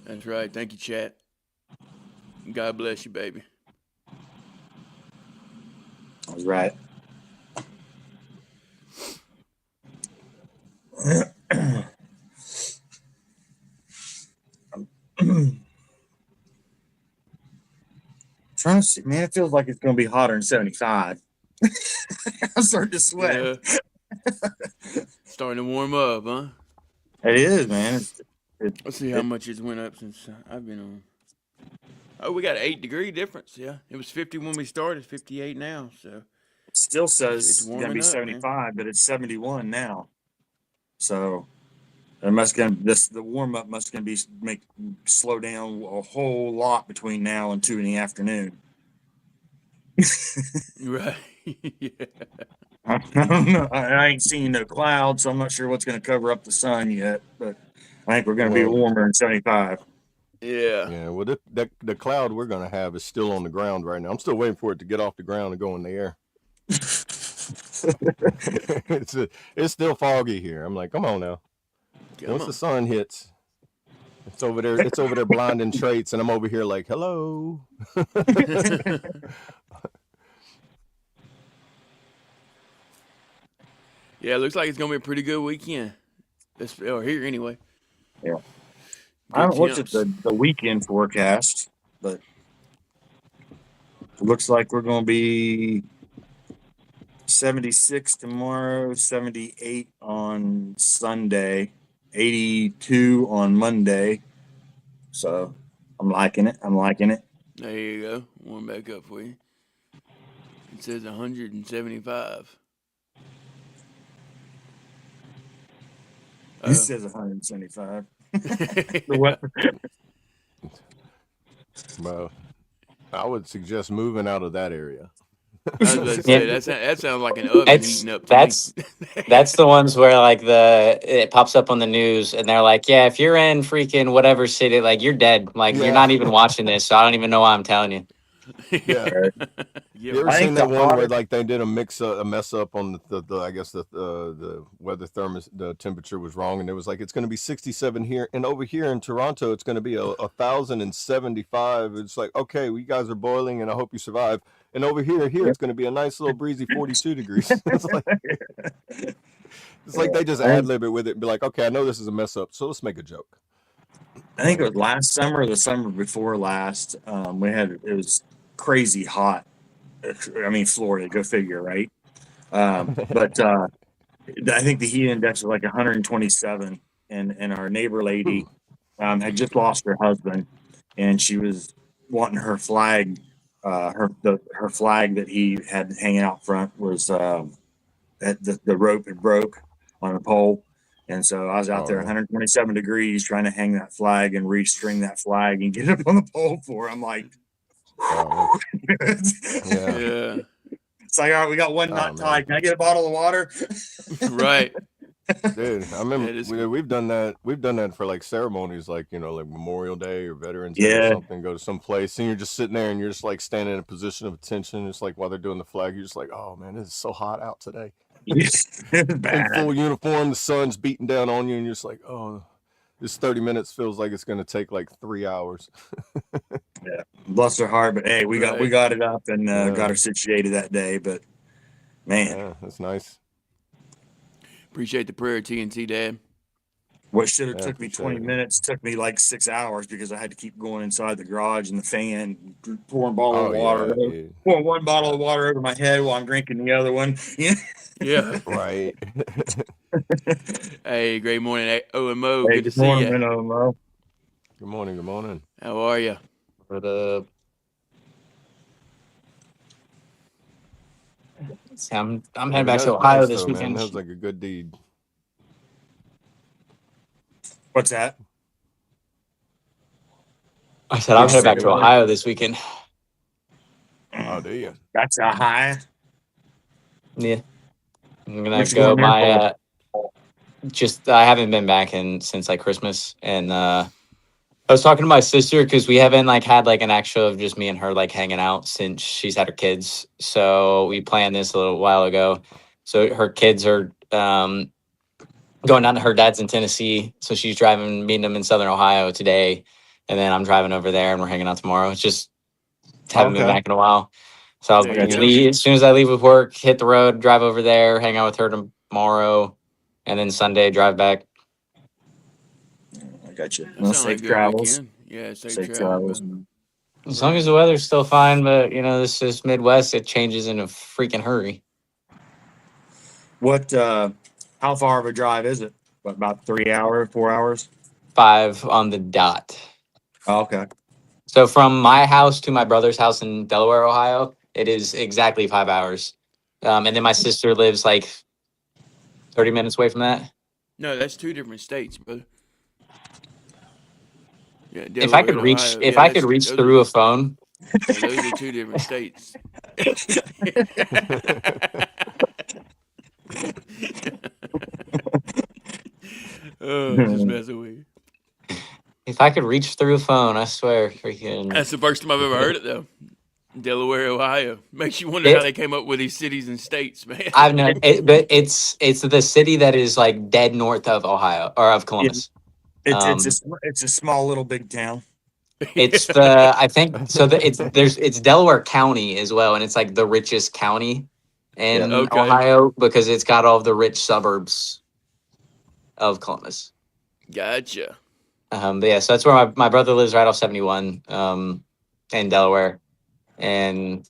That's right. Thank you, chat. God bless you, baby. That's right. Trying to see, man, it feels like it's going to be hotter than 75. I'm starting to sweat. Yeah. Starting to warm up, huh? It is, man. Let's see how much it's went up since I've been on. Oh, we got an 8-degree difference. Yeah, it was 50 when we started, 58 now. So It still it's says it's going to warming be up, man. 75, but it's 71 now. So the warm up must going to be slow down a whole lot between now and 2 in the afternoon. Right. Yeah. I don't know. I ain't seen no clouds, so I'm not sure what's going to cover up the sun yet. But I think we're going to be Well, warmer than 75. Yeah. yeah. Well, the cloud we're gonna have is still on the ground right now. I'm still waiting for it to get off the ground and go in the air. It's still foggy here. I'm like, come on now. Come Once on. the sun hits, it's over there. It's over there blinding traits, and I'm over here like, hello. Yeah, it looks like it's gonna be a pretty good weekend. Or here anyway. Yeah. I Good haven't looked at temps. the weekend forecast, but it looks like we're going to be 76 tomorrow, 78 on Sunday, 82 on Monday. So I'm liking it. I'm liking it. There you go. Warm back up for you. It says 175. It says 175. What? Well, I would suggest moving out of that area. I was about to Yeah. say that sounds like an oven heating up. That's the ones where like it pops up on the news and they're like, yeah, if you're in freaking whatever city, like you're dead. Like you're Yeah. not even watching this, so I don't even know why I'm telling you. Yeah. Yeah, You ever I seen think that the one where hottest- like they did a mess up on the I guess the weather the temperature was wrong, and it was like it's going to be 67 here, and over here in Toronto it's going to be 1,075. It's like, okay, well, you guys are boiling, and I hope you survive. And over here it's going to be a nice little breezy 42 degrees. It's like they just ad lib it with it and be like, okay, I know this is a mess up, so let's make a joke. I think it was last summer or the summer before last. It was crazy hot. I mean, Florida, go figure, right? But I think the heat index was like 127, and our neighbor lady had just lost her husband, and she was wanting her flag. Her flag that he had hanging out front was the rope had broke on the pole. And so I was out there 127 degrees trying to hang that flag and restring that flag and get it up on the pole for her. I'm like, Yeah. yeah. It's like, all right, we got one knot tied. Can I get a bottle of water? Right. Dude, I remember That is we've done that. We've done that for like ceremonies, like like Memorial Day or Veterans Day or Yeah. something. Go to some place and you're just sitting there and you're just like standing in a position of attention. It's like while they're doing the flag, you're just like, oh man, this is so hot out today. In Bad. full uniform, the sun's beating down on you, and you're just like, oh, this 30 minutes feels like it's gonna take like 3 hours. Yeah, bless her heart, but hey, we got it up and got her situated that day. But man, Yeah, that's nice. Appreciate the prayer, TNT Dad. what should have Yeah, took me appreciate 20 it. minutes took me like 6 hours because I had to keep going inside the garage and the fan, pouring bottle of water, yeah, dude. pouring one bottle of water over my head while I'm drinking the other one. Yeah. Right. Hey, great morning, OMO. Hey, Good to good see morning, you. Mo. Good morning. Good morning. How are you? But I'm heading back That to was Ohio nice, this though, man. weekend. That was like a good deed. What's that? I said I'm heading back to Ohio this weekend. Oh, do you? That's a high. Yeah, I'm gonna What you go. going there I haven't been back since like Christmas, and I was talking to my sister because we haven't like had like an actual of just me and her like hanging out since she's had her kids. So we planned this a little while ago. So her kids are going down to her dad's in Tennessee, so she's meeting them in Southern Ohio today, and then I'm driving over there, and we're hanging out tomorrow. It's just haven't been Okay. back in a while. So I'll There you go. leave as soon as I leave with work, hit the road, drive over there, hang out with her tomorrow, and then Sunday drive back. I got you. That Well, sounds like safe a good travels. weekend. Yeah, safe Safe travels. travels. As long as the weather's still fine, but this is Midwest, it changes in a freaking hurry. What? How far of a drive is it? What, about 3 hours, 4 hours? 5 on the dot. Oh, okay. So from my house to my brother's house in Delaware, Ohio, it is exactly 5 hours. And then my sister lives like 30 minutes away from that. No, that's two different states, brother. Yeah, If I could reach through a phone, Hey, those are two different states. Oh, just messing with you. If I could reach through a phone, I swear, freaking. That's the first time I've ever heard it, though. Delaware, Ohio. Makes you wonder how It, they came up with these cities and states, man. I've known it, but it's the city that is like dead north of Ohio or of Yeah, Columbus. it's a small little big town. It's the I think so. It's Delaware County as well, and it's like the richest county Yeah. in Okay. Ohio because it's got all the rich suburbs of Columbus. Gotcha. But yeah, so that's where my brother lives, right off 71, in Delaware, and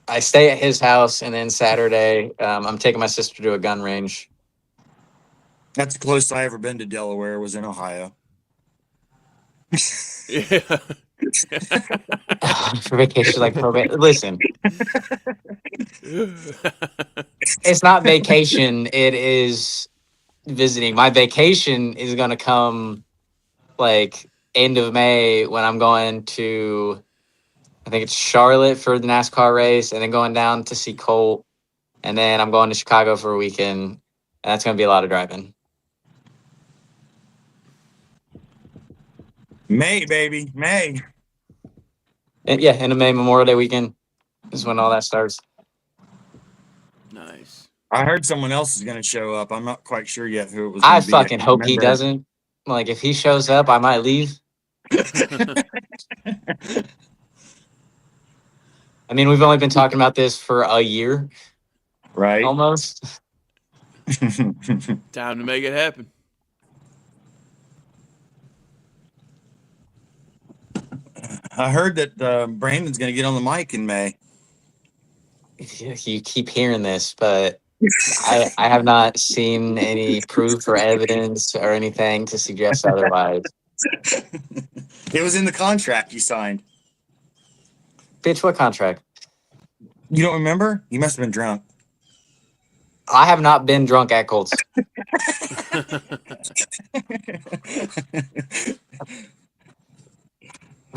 I stay at his house. And then Saturday, I'm taking my sister to a gun range. That's the closest I ever been to Delaware was in Ohio. Yeah. For vacation, like probate. Listen, it's not vacation. It is visiting. My vacation is going to come like end of May when I'm going to, I think it's Charlotte for the NASCAR race, and then going down to see Colt, and then I'm going to Chicago for a weekend, and that's going to be a lot of driving. May, baby, May. And yeah, end of May, Memorial Day weekend is when all that starts. Nice. I heard someone else is going to show up. I'm not quite sure yet who it was. I Gonna be. fucking can't hope he remember. doesn't. Like, if he shows up, I might leave. I mean, we've only been talking about this for a year, Right. almost. Time to make it happen. I heard that Brandon's going to get on the mic in May. You keep hearing this, but I have not seen any proof or evidence or anything to suggest otherwise. It was in the contract you signed. Bitch, what contract? You don't remember? You must have been drunk. I have not been drunk at Colts.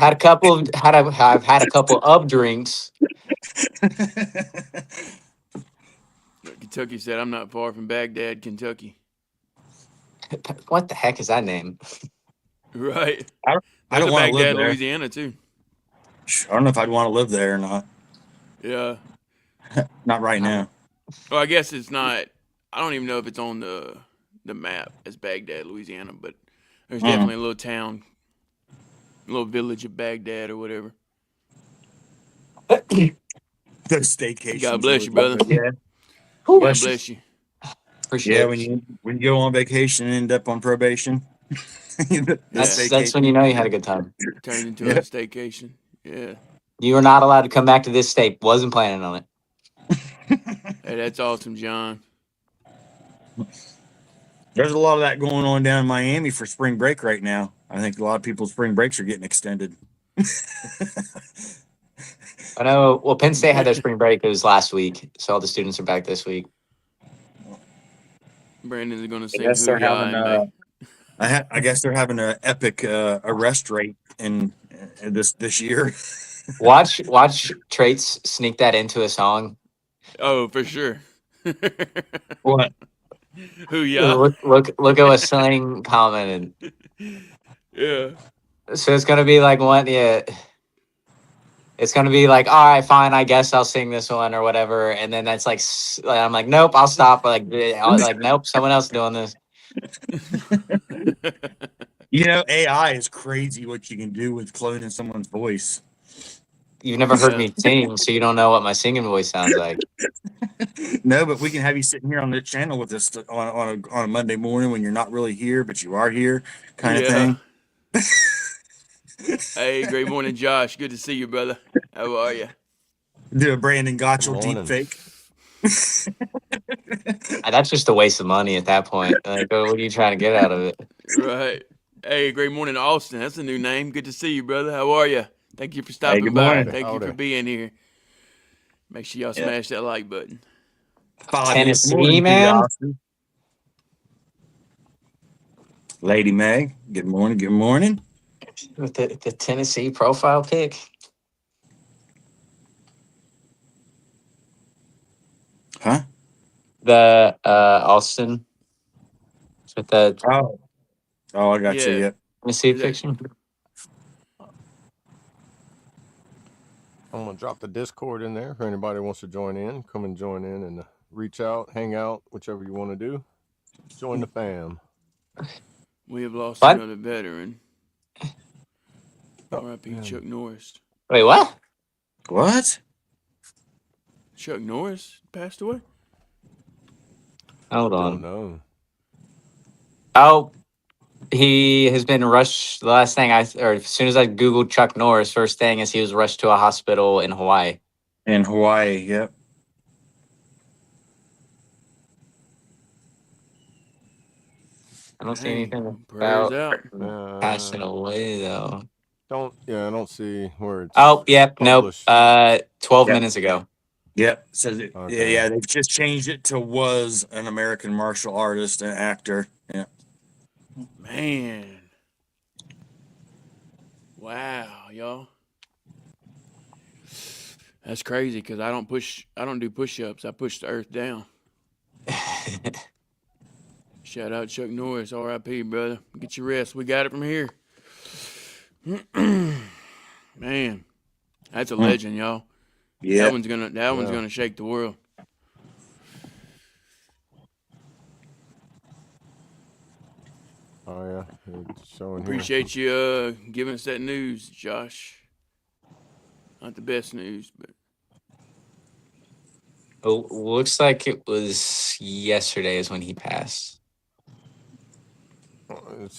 I've had a couple of drinks. Kentucky said, I'm not far from Baghdad, Kentucky. What the heck is that name? Right. I don't want to live Baghdad, there. Louisiana, too. I don't know if I'd want to live there or not. Yeah. Not right now. Well, I guess it's not. I don't even know if it's on the map as Baghdad, Louisiana, but there's definitely a little town, a little village of Baghdad or whatever. Those staycations. God bless you, brother. Yeah. God bless you. Appreciate Yeah, it. when you go on vacation and end up on probation. That's when you know you had a good time. Turned into a staycation. Yeah. You were not allowed to come back to this state. Wasn't planning on it. Hey, that's awesome, John. There's a lot of that going on down in Miami for spring break right now. I think a lot of people's spring breaks are getting extended. I know. Well, Penn State had their spring break. It was last week, so all the students are back this week. Brandon's going to sing guess they're Hoo-Yah having, in May. I guess they're having an epic arrest rate in this year. Watch Traits sneak that into a song. Oh, for sure. What? Hoo-Yah. Look at what Sling commented. Yeah. So it's gonna be like one, yeah. It's gonna be like, all right, fine, I guess I'll sing this one or whatever, and then that's like, I'm like, nope, I'll stop. Like, nope, someone else doing this. You know, AI is crazy what you can do with cloning someone's voice. You've never heard me sing, so you don't know what my singing voice sounds like. No, but we can have you sitting here on the channel with us on a Monday morning when you're not really here, but you are here, kind of thing. Hey, great morning, Josh. Good to see you, brother. How are you? Do a Brandon Gotchel deep fake. That's just a waste of money at that point. Like, what are you trying to get out of it? Right. Hey, great morning, Austin. That's a new name. Good to see you, brother. How are you? Thank you for stopping good by. morning. Thank you for being here. Make sure y'all smash that like button. Tennessee, man. Lady Meg, good morning. Good morning. With the Tennessee profile pic. the Austin with the Oh, I got you. Yeah. Yep. Missy Is that- fiction. I'm gonna drop the Discord in there. If anybody wants to join in, come and join in and reach out, hang out, whichever you want to do. Join the fam. We have lost What? another veteran. Oh, R.I.P. man. Chuck Norris. Wait, what? What? Chuck Norris passed away? Hold Don't on. know. Oh, he has been rushed. The last thing or as soon as I Googled Chuck Norris, first thing is he was rushed to a hospital in Hawaii. In Hawaii. Yep. I don't see Dang, anything prayers about out. passing away though. I don't see where it's Oh, yep, nope. published. 12 Yep. minutes ago. Yep. Says it. Okay. Yeah, they've just changed it to was an American martial artist and actor. Yeah. Man. Wow, y'all. That's crazy because I don't do push-ups. I push the earth down. Shout out Chuck Norris, R.I.P. brother. Get your rest. We got it from here. Man, that's a legend, y'all. Yeah. That one's gonna shake the world. Oh yeah, it's showing here. Appreciate you giving us that news, Josh. Not the best news, but Oh, looks like it was yesterday is when he passed. It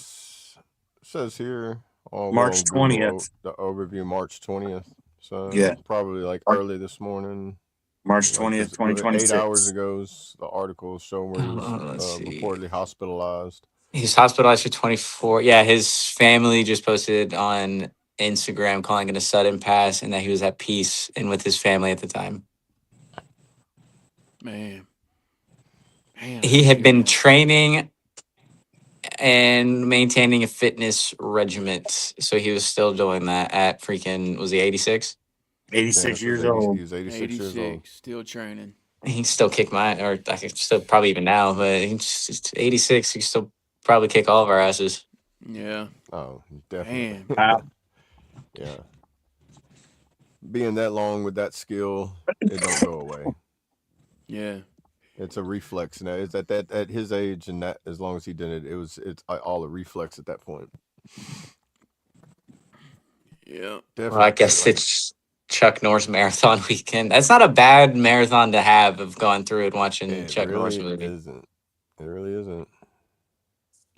says here. Oh, March 20th. The overview, March 20th. So Yeah. probably like early this morning. March Like, 20th, 'cause 2026. 8 hours ago, the article showing where he was Let's see. reportedly hospitalized. He's hospitalized for 24. Yeah, his family just posted on Instagram calling it a sudden pass and that he was at peace and with his family at the time. man. He had been training and maintaining a fitness regiment. So he was still doing that at freaking, was he 86? 86 Yeah, years 80 old. He was 86 years old. 86, still training. He can still kick or I could still probably even now, but he's just 86. He can still probably kick all of our asses. Yeah. Oh, definitely. Man. Wow. Yeah. Being that long with that skill, it don't go away. Yeah. It's a reflex now. It's at his age and that as long as he did it, it's all a reflex at that point. Yeah. Definitely. Well, I guess it's Chuck Norris marathon weekend. That's not a bad marathon to have of going through and watching Chuck Norris movie. Isn't. It really isn't.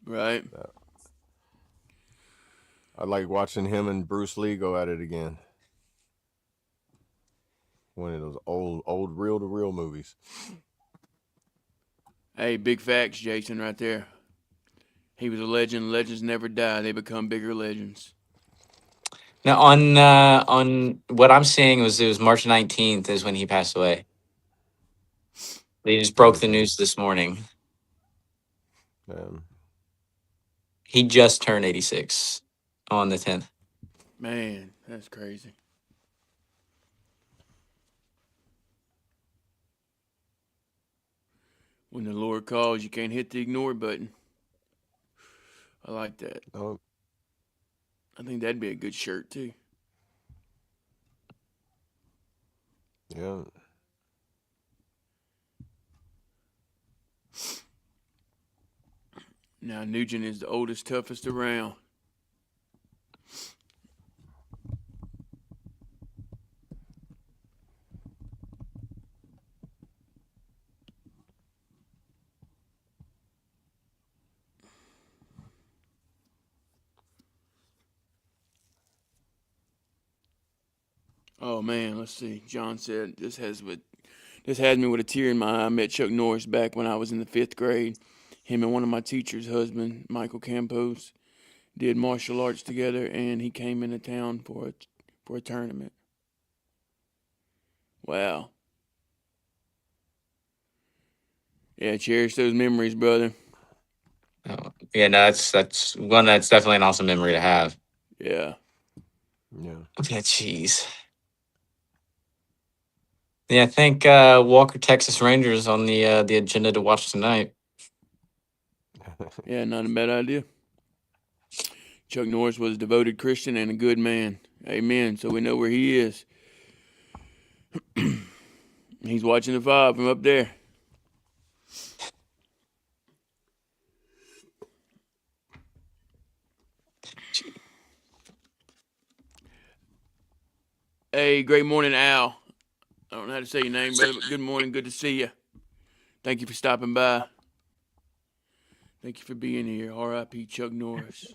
Right. I like watching him and Bruce Lee go at it again. One of those old reel-to-reel movies. Hey, big facts, Jason, right there. He was a legend. Legends never die. They become bigger legends. Now on what I'm seeing it was March 19th is when he passed away. They just broke the news this morning. He just turned 86 on the 10th. Man, that's crazy. When the Lord calls, you can't hit the ignore button. I like that. Oh. I think that'd be a good shirt, too. Yeah. Now, Nugent is the oldest, toughest around. Oh man, let's see. John said this had me with a tear in my eye. I met Chuck Norris back when I was in the 5th grade. Him and one of my teachers' husband, Michael Campos, did martial arts together, and he came into town for a tournament. Wow. Yeah, cherish those memories, brother. Oh, yeah, no, that's one that's definitely an awesome memory to have. Yeah. Yeah. Yeah, jeez. Yeah, I think Walker Texas Rangers on the agenda to watch tonight. Yeah, not a bad idea. Chuck Norris was a devoted Christian and a good man. Amen. So we know where he is. He's watching the F.O.B from up there. Hey, great morning, Al. I don't know how to say your name, brother, but good morning. Good to see you. Thank you for stopping by. Thank you for being here. R.I.P. Chuck Norris.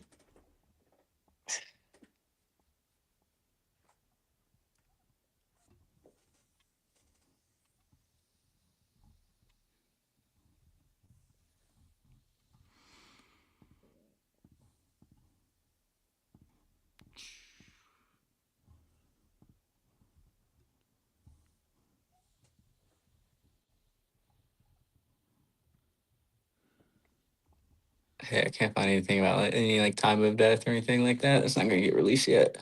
Hey, I can't find anything about any like time of death or anything like that. It's not gonna get released yet.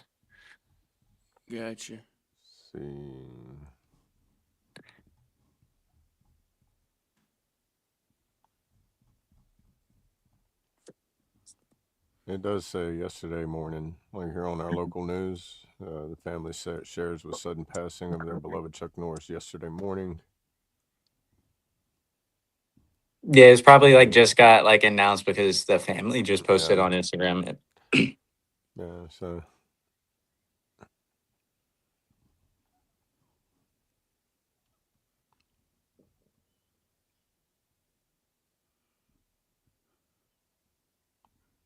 Gotcha. See. It does say yesterday morning, like here on our local news, the family shares with sudden passing of their beloved Chuck Norris yesterday morning. Yeah, it's probably like just got like announced because the family just posted on Instagram. Yeah, so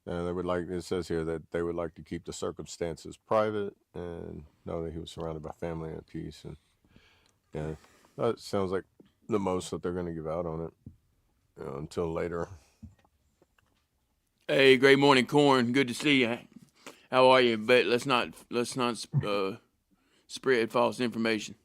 they would like, it says here that they would like to keep the circumstances private and know that he was surrounded by family and peace. And yeah, that sounds like the most that they're going to give out on it until later. Hey, great morning, Corn. Good to see you. How are you? But let's not spread false information.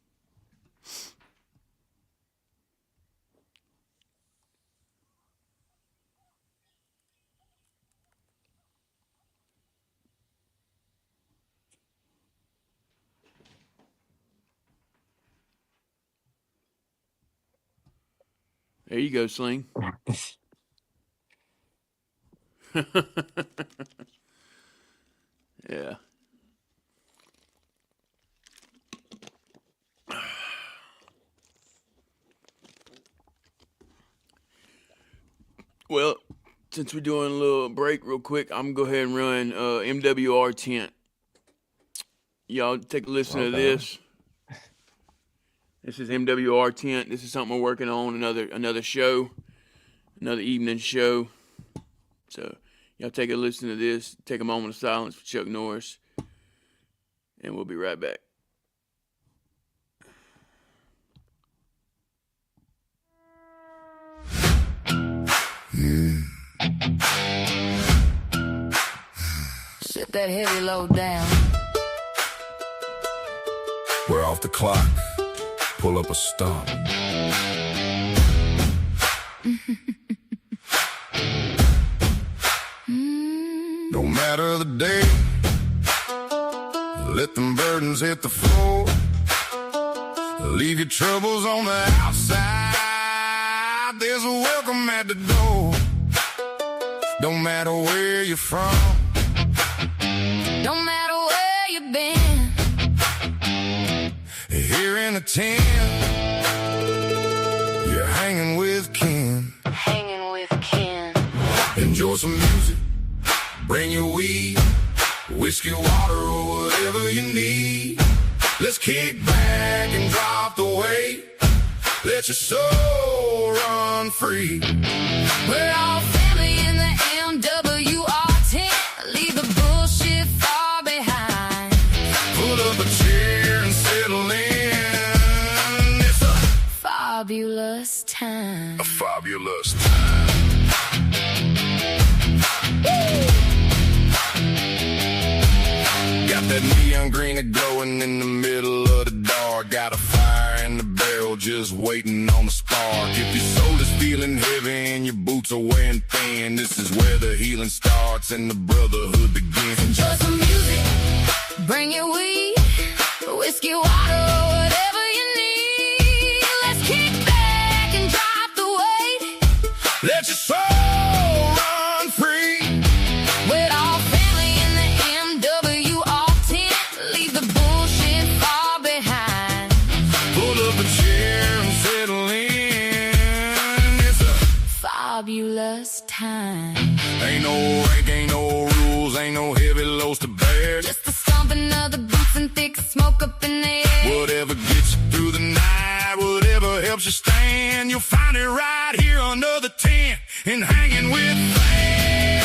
There you go, Sling. Yeah. Well, since we're doing a little break real quick, I'm going to go ahead and run MWR Tent. Y'all take a listen to this. This is MWR Tent. This is something we're working on, another show, another evening show. So y'all take a listen to this. Take a moment of silence for Chuck Norris, and we'll be right back. Set that heavy load down. We're off the clock. Pull up a stop. No matter the day, let them burdens hit the floor. Leave your troubles on the outside. There's a welcome at the door. Don't matter where you're from, Don't matter where you've been. here in a tent, you're hanging with kin. Hanging with kin. Enjoy some music, bring your weed, whiskey, water, or whatever you need. Let's kick back and drop the weight. Let your soul run free. We're all family in the MWR tent. Leave the bullshit far behind. Pull up a chair and settle in. It's a Fabulous time. fabulous time. Got that neon green glowing in the middle of the dark. Got a fire in the barrel just waiting on the spark. If your soul is feeling heavy and your boots are wearing thin, this is where the healing starts and the brotherhood begins. Enjoy some music. Bring your weed. Whiskey, water, or whatever you need. Let your soul run free. We're all family in the MWR10. Leave the bullshit far behind. Pull up a chair and settle in. It's a Fabulous time. ain't no rank, ain't no rules, ain't no heavy loads to bear. Just the stomping of the boots and thick smoke up in the air. Whatever gets you through the night, whatever helps you stand, you'll find it right here under the tent and hanging with fam.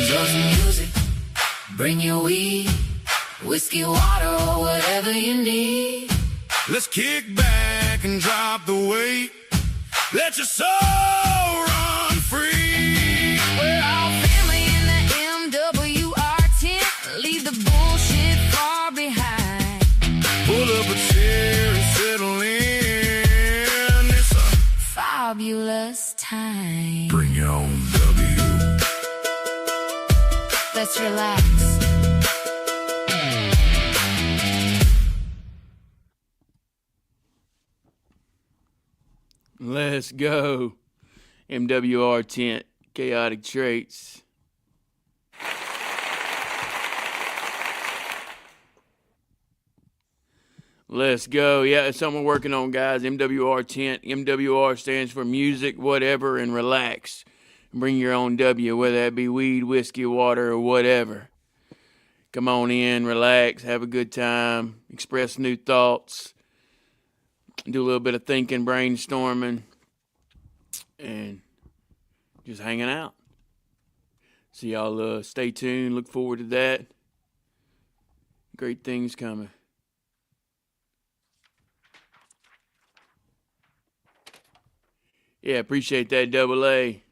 Drugs and music, bring your weed, whiskey, water, or whatever you need. Let's kick back and drop the weight. Let your soul run free. We're all family in the MWR10. Leave the bullshit far behind. Pull up a chair and settle in. It's a Fabulous time. bring your own W. Let's relax. Let's go. MWR Tent, Chaotic Traits. Let's go. Yeah, it's something we're working on, guys. MWR Tent. MWR stands for music, whatever, and relax. Bring your own W, whether that be weed, whiskey, water, or whatever. Come on in, relax, have a good time, express new thoughts, do a little bit of thinking, brainstorming, and just hanging out. So y'all stay tuned, look forward to that. Great things coming. Yeah, appreciate that, Double A.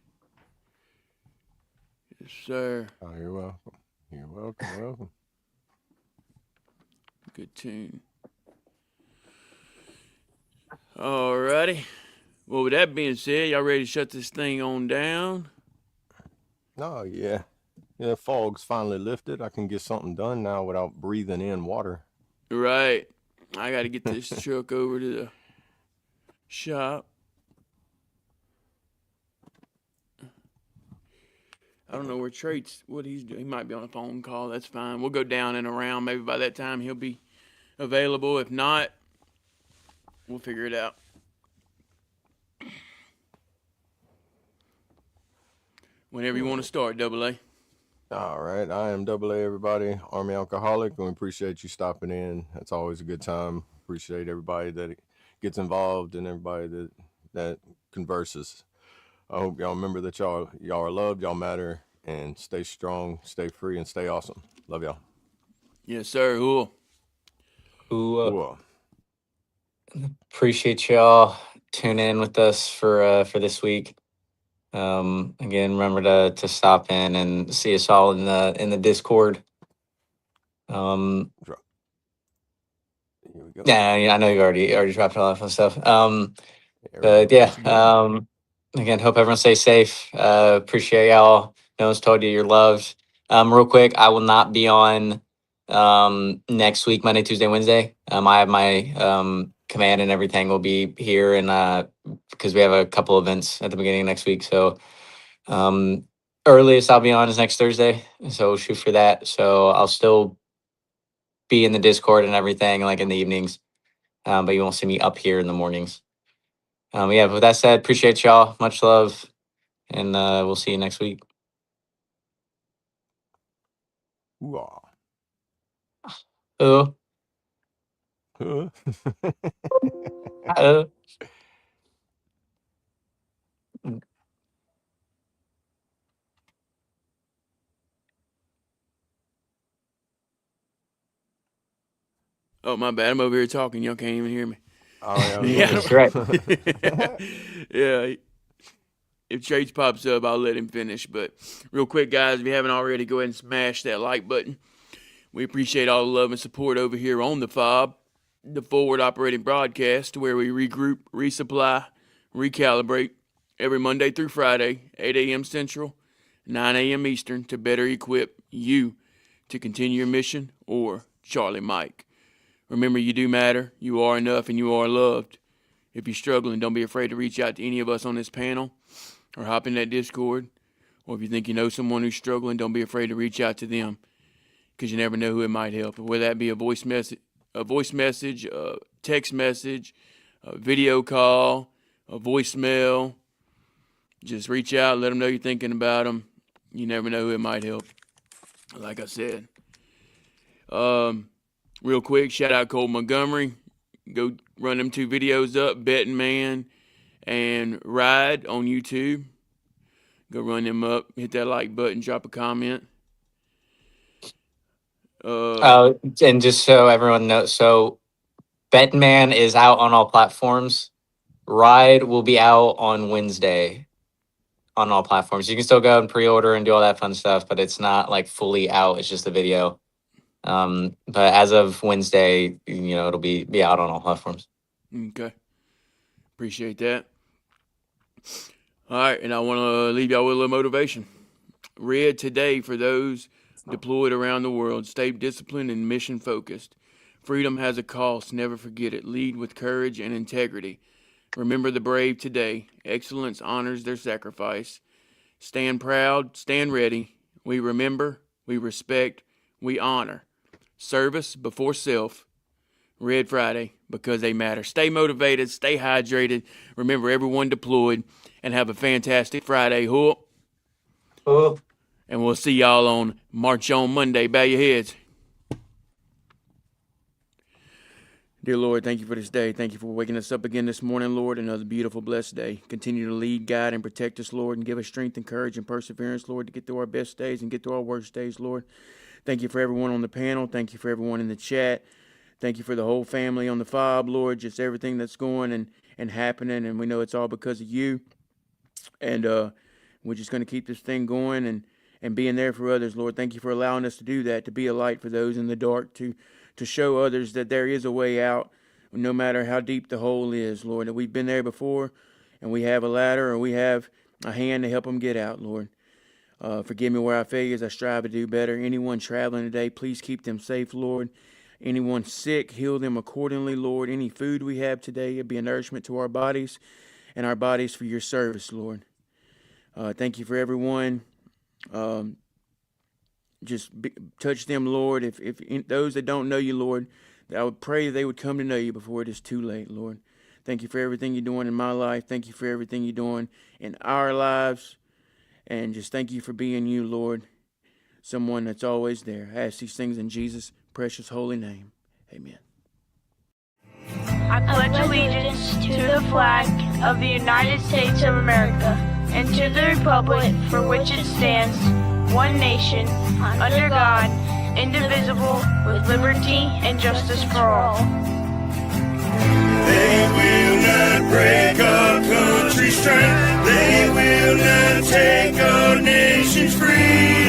Yes, sir. Oh, you're welcome. You're welcome. Welcome. Good tune. Alrighty. Well, with that being said, y'all ready to shut this thing on down? Oh, yeah. Yeah, fog's finally lifted. I can get something done now without breathing in water. Right. I got to get this truck over to the shop. I don't know where Trait's, what he's doing. He might be on a phone call. That's fine. We'll go down and around. Maybe by that time he'll be available. If not, we'll figure it out. Whenever you want to start, Double A. All right. I am Double A, everybody. Army Alcoholic, and we appreciate you stopping in. It's always a good time. Appreciate everybody that gets involved and everybody that converses. I hope y'all remember that y'all are loved, y'all matter, and stay strong, stay free, and stay awesome. Love y'all. Yes, sir. Cool. Cool. Appreciate y'all tuning in with us for this week. Again, remember to stop in and see us all in the Discord. Here we go. Yeah, I know you already dropped all that stuff. But yeah, again, hope everyone stays safe. Appreciate y'all. No one's told you you're loved. Real quick, I will not be on next week, Monday, Tuesday, Wednesday. I have my command and everything will be here, and because we have a couple events at the beginning of next week. So earliest I'll be on is next Thursday. So we'll shoot for that. So I'll still be in the Discord and everything, like in the evenings. But you won't see me up here in the mornings. Yeah, with that said, appreciate y'all. Much love. And we'll see you next week. Ooh-ah. Oh. Huh? Oh, my bad. I'm over here talking. Y'all can't even hear me. Oh, Yeah, that's right. Yeah. if Trace pops up, I'll let him finish. But real quick, guys, if you haven't already, go ahead and smash that like button. We appreciate all the love and support over here on the FOB, the Forward Operating Broadcast, where we regroup, resupply, recalibrate every Monday through Friday, 8 a.m. Central, 9 a.m. Eastern, to better equip you to continue your mission, or Charlie Mike. Remember, you do matter, you are enough, and you are loved. If you're struggling, don't be afraid to reach out to any of us on this panel or hop in that Discord. Or if you think you know someone who's struggling, don't be afraid to reach out to them, because you never know who it might help. Whether that be a voice message, a text message, a video call, a voicemail, just reach out, let them know you're thinking about them. You never know who it might help. Like I said. Real quick, shout out Cole Montgomery. Go run them 2 videos up, Betting Man and R.E.D on YouTube. Go run them up. Hit that like button. Drop a comment. And just so everyone knows, so Betting Man is out on all platforms. R.E.D will be out on Wednesday on all platforms. You can still go and pre-order and do all that fun stuff, but it's not like fully out. It's just a video. But as of Wednesday, it'll be out on all platforms. Okay. Appreciate that. All right, and I want to leave y'all with a little motivation. R.E.D today for those deployed around the world. Stay disciplined and mission focused. Freedom has a cost. Never forget it. Lead with courage and integrity. Remember the brave today. Excellence honors their sacrifice. Stand proud. Stand ready. We remember. We respect. We honor. Service before self. R.E.D Friday, because they matter. Stay motivated. Stay hydrated. Remember everyone deployed. And have a fantastic Friday. Hoop. Hoop. And we'll see y'all on March on Monday. Bow your heads. Dear Lord, thank you for this day. Thank you for waking us up again this morning, Lord. Another beautiful, blessed day. Continue to lead, guide, and protect us, Lord, and give us strength and courage and perseverance, Lord, to get through our best days and get through our worst days, Lord. Thank you for everyone on the panel. Thank you for everyone in the chat. Thank you for the whole family on the FOB, Lord, just everything that's going and happening. And we know it's all because of you. And we're just going to keep this thing going and being there for others, Lord. Thank you for allowing us to do that, to be a light for those in the dark, to show others that there is a way out, no matter how deep the hole is, Lord. That we've been there before, and we have a ladder, or we have a hand to help them get out, Lord. Forgive me where I fail as I strive to do better. Anyone traveling today, please keep them safe, Lord. Anyone sick, heal them accordingly, Lord. Any food we have today, it be a nourishment to our bodies, and our bodies for your service, Lord. Thank you for everyone. Touch them, Lord. If those that don't know you, Lord, I would pray they would come to know you before it is too late, Lord. Thank you for everything you're doing in my life. Thank you for everything you're doing in our lives. And just thank you for being you, Lord, someone that's always there. I ask these things in Jesus' precious holy name. Amen. I pledge allegiance to the flag of the United States of America and to the republic for which it stands, one nation, under God, indivisible, with liberty and justice for all. They will not break our country's strength. They will not take our nation's freedom.